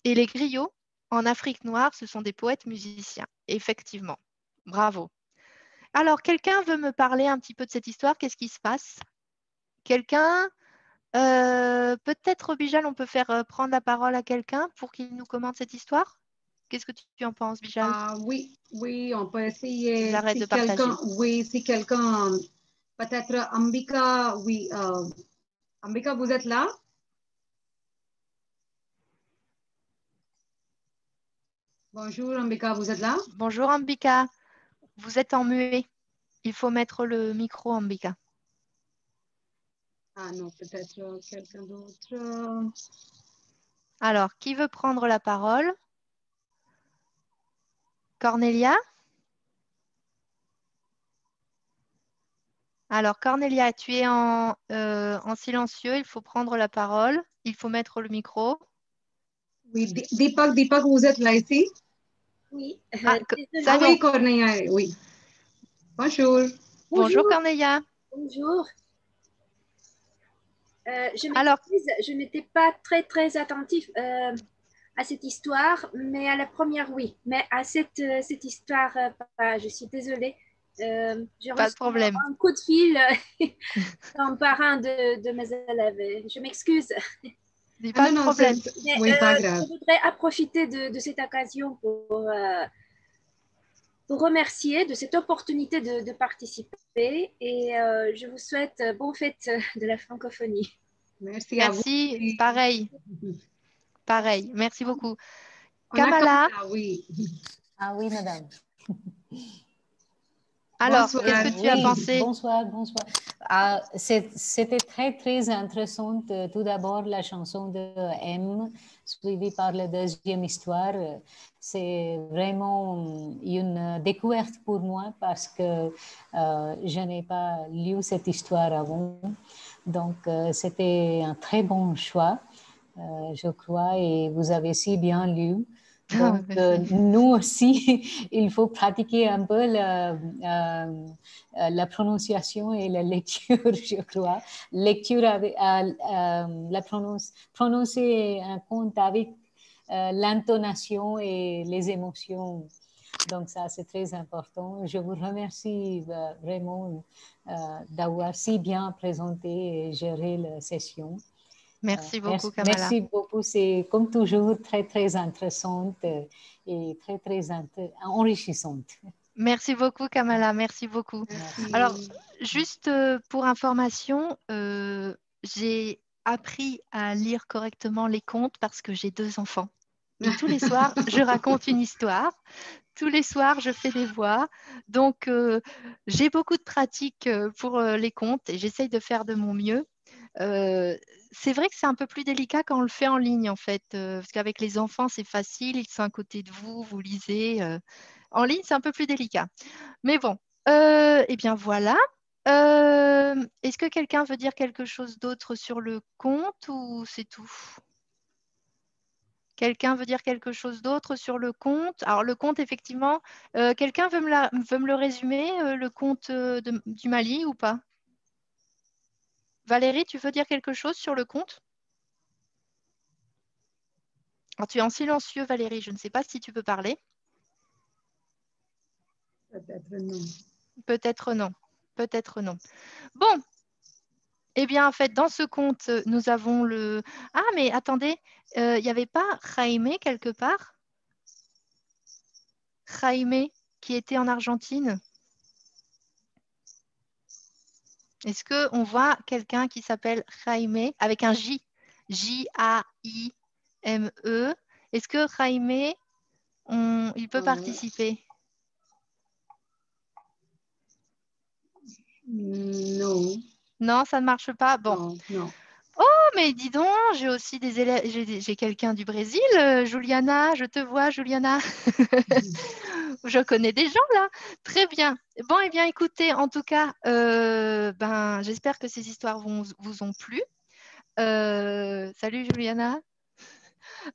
C: Et les griots, en Afrique noire, ce sont des poètes musiciens. Effectivement. Bravo. Alors, quelqu'un veut me parler un petit peu de cette histoire? Qu'est-ce qui se passe? Quelqu'un? Peut-être, Bijal, on peut faire prendre la parole à quelqu'un pour qu'il nous commente cette histoire? Qu'est-ce que tu en penses, Bijal?
A: Oui, on peut essayer.
C: J'arrête de partager.
A: Oui, si quelqu'un, peut-être Ambika, oui. Ambika, vous êtes là? Bonjour, Ambika, vous êtes là?
C: Bonjour, Ambika. Vous êtes en muet. Il faut mettre le micro, Ambika.
A: Ah non, peut-être quelqu'un d'autre.
C: Alors, qui veut prendre la parole? Cornelia? Alors, Cornelia, tu es en silencieux. Il faut prendre la parole. Il faut mettre le micro.
A: Oui, Deepak, vous êtes là ici?
G: Oui.
A: Ah oui, Cornelia, oui. Bonjour.
C: Bonjour, Cornelia.
G: Bonjour. Je n'étais pas très attentif à cette histoire, mais à la première, oui. Mais à cette histoire, je suis désolée. J'ai
C: Pas de
G: reçu
C: problème.
G: un coup de fil d'un parrain de mes élèves. Je m'excuse.
C: Pas de problème.
A: Mais, oui, pas grave.
G: Je voudrais profiter de cette occasion pour remercier de cette opportunité de participer et je vous souhaite bonne fête de la francophonie.
A: Merci à vous.
C: Pareil. Pareil, merci beaucoup. Kamala.
A: Oui.
H: Ah oui, madame.
C: Alors, qu'est-ce que tu as pensé?
H: Bonsoir. C'était très intéressant. Tout d'abord, la chanson de M, suivie par la deuxième histoire. C'est vraiment une découverte pour moi parce que je n'ai pas lu cette histoire avant. Donc, c'était un très bon choix, je crois, et vous avez si bien lu. Donc, nous aussi, il faut pratiquer un peu la prononciation et la lecture, je crois. Lecture avec prononcer un conte avec l'intonation et les émotions. Donc, ça, c'est très important. Je vous remercie vraiment d'avoir si bien présenté et géré la session.
C: Merci beaucoup, Kamala.
H: Merci beaucoup. C'est comme toujours très, très intéressante et très, très enrichissante.
C: Merci beaucoup, Kamala. Merci beaucoup.
A: Merci.
C: Alors, juste pour information, j'ai appris à lire correctement les contes parce que j'ai 2 enfants. Et tous les soirs, je raconte une histoire. Tous les soirs, je fais des voix. Donc, j'ai beaucoup de pratique pour les contes et j'essaye de faire de mon mieux. C'est vrai que c'est un peu plus délicat quand on le fait en ligne, en fait, parce qu'avec les enfants, c'est facile, ils sont à côté de vous, vous lisez. En ligne, c'est un peu plus délicat. Mais bon, eh bien voilà. Est-ce que quelqu'un veut dire quelque chose d'autre sur le conte ou c'est tout? Quelqu'un veut dire quelque chose d'autre sur le conte? Alors, le conte, effectivement, quelqu'un veut me le résumer, le conte du Mali ou pas? Valérie, tu veux dire quelque chose sur le conte? Alors, tu es en silencieux, Valérie. Je ne sais pas si tu peux parler.
A: Peut-être non.
C: Peut-être non. Peut-être non. Bon. Eh bien, en fait, dans ce conte, nous avons le... Ah, mais attendez, il n'y avait pas Jaime quelque part? Jaime, qui était en Argentine. Est-ce qu'on voit quelqu'un qui s'appelle Jaime avec un J? J-A-I-M-E. Est-ce que Jaime, il peut participer?
A: Non.
C: Non, ça ne marche pas. Bon.
A: Non, non.
C: Oh, mais dis donc, j'ai aussi des élèves, j'ai quelqu'un du Brésil, Juliana, je te vois, Juliana. Je connais des gens là. Très bien. Bon, eh bien, écoutez, en tout cas, j'espère que ces histoires vous ont plu. Salut, Juliana.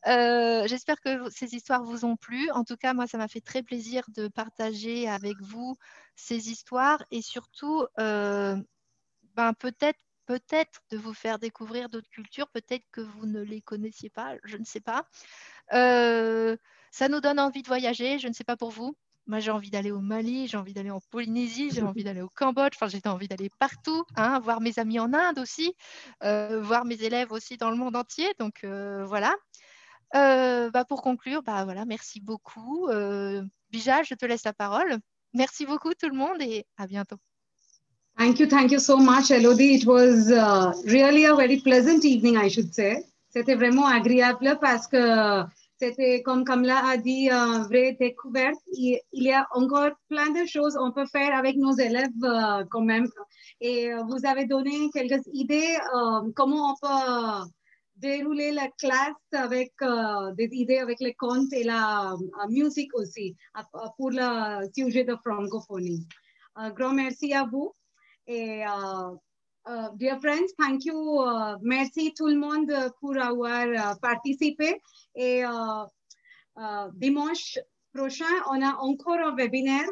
C: J'espère que ces histoires vous ont plu. En tout cas, moi, ça m'a fait très plaisir de partager avec vous ces histoires et surtout, peut-être de vous faire découvrir d'autres cultures, peut-être que vous ne les connaissiez pas, je ne sais pas. Ça nous donne envie de voyager, je ne sais pas pour vous. Moi, j'ai envie d'aller au Mali, j'ai envie d'aller en Polynésie, j'ai envie d'aller au Cambodge, enfin, j'ai envie d'aller partout, hein, voir mes amis en Inde aussi, voir mes élèves aussi dans le monde entier. Donc, voilà. Pour conclure, voilà, merci beaucoup. Bija, je te laisse la parole. Merci beaucoup tout le monde et à bientôt.
A: Thank you so much, Elodie. It was really a very pleasant evening, I should say. C'était vraiment agréable parce que c'était, comme Kamala a dit, une vraie découverte. Il y a encore plein de choses qu'on peut faire avec nos élèves quand même. Et vous avez donné quelques idées comment on peut dérouler la classe avec des idées avec les contes et la musique aussi pour le sujet de francophonie. Grand merci à vous. Et dear friends, thank you. Merci tout le monde pour avoir participé. Et dimanche prochain, on a encore un webinaire.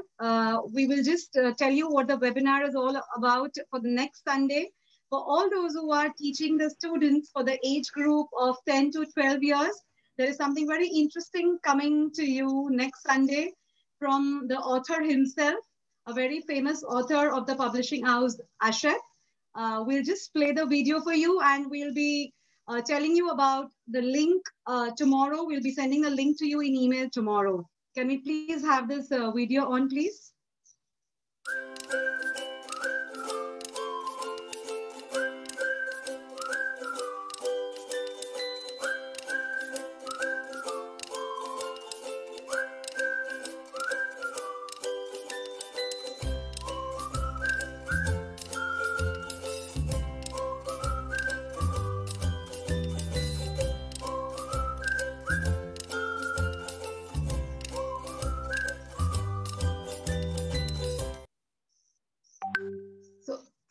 A: We will just tell you what the webinar is all about for the next Sunday. For all those who are teaching the students for the age group of 10 to 12 years, there is something very interesting coming to you next Sunday from the author himself, a very famous author of the publishing house, Asher. We'll just play the video for you and we'll be telling you about the link tomorrow. We'll be sending the link to you in email tomorrow. Can we please have this video on, please?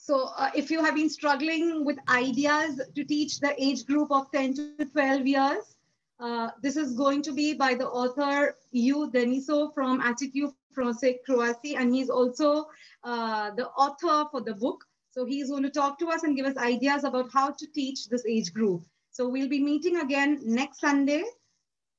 A: So if you have been struggling with ideas to teach the age group of 10 to 12 years, This is going to be by the author Iu Deniso from Institut Français Croatie, and he's also the author for the book. So he's going to talk to us and give us ideas about how to teach this age group. So we'll be meeting again next Sunday.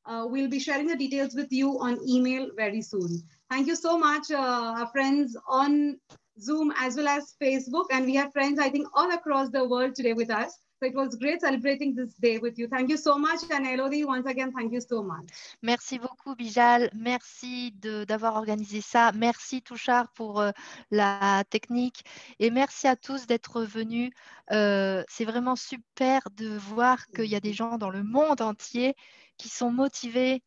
A: We'll be sharing the details with you on email very soon. Thank you so much, our friends on Zoom as well as Facebook. And we have friends, I think, all across the world today with us. So it was great celebrating this day with you. Thank you so much. And Elodie, once again, thank you so much.
C: Merci beaucoup, Bijal. Merci d'avoir organisé ça. Merci, Touchard, pour la technique. Et merci à tous d'être venus. C'est vraiment super de voir qu'il y a des gens dans le monde entier qui sont motivés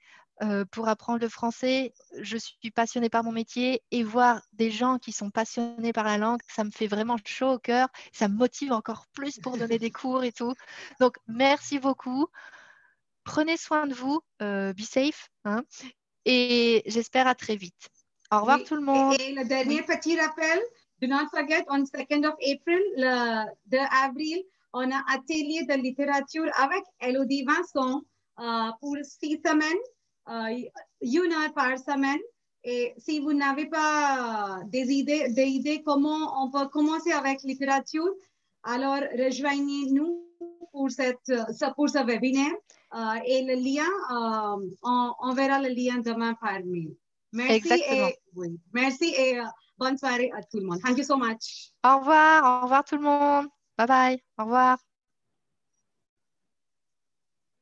C: pour apprendre le français. Je suis passionnée par mon métier et voir des gens qui sont passionnés par la langue, ça me fait vraiment chaud au cœur. Ça me motive encore plus pour donner des cours et tout. Donc, merci beaucoup. Prenez soin de vous. Be safe. Hein, et j'espère à très vite. Au revoir tout le monde.
A: Et le dernier petit rappel, do not forget, on 2nd of April, de avril, on a atelier de littérature avec Elodie Vincent pour 6 semaines. 1 heure par semaine. Et si vous n'avez pas des idées comment on peut commencer avec littérature, alors rejoignez-nous pour ce webinaire. Et le lien, on verra le lien demain par mail. Merci. Merci et bonne soirée à tout le monde. Thank you so much.
C: Au revoir tout le monde. Bye bye. Au revoir.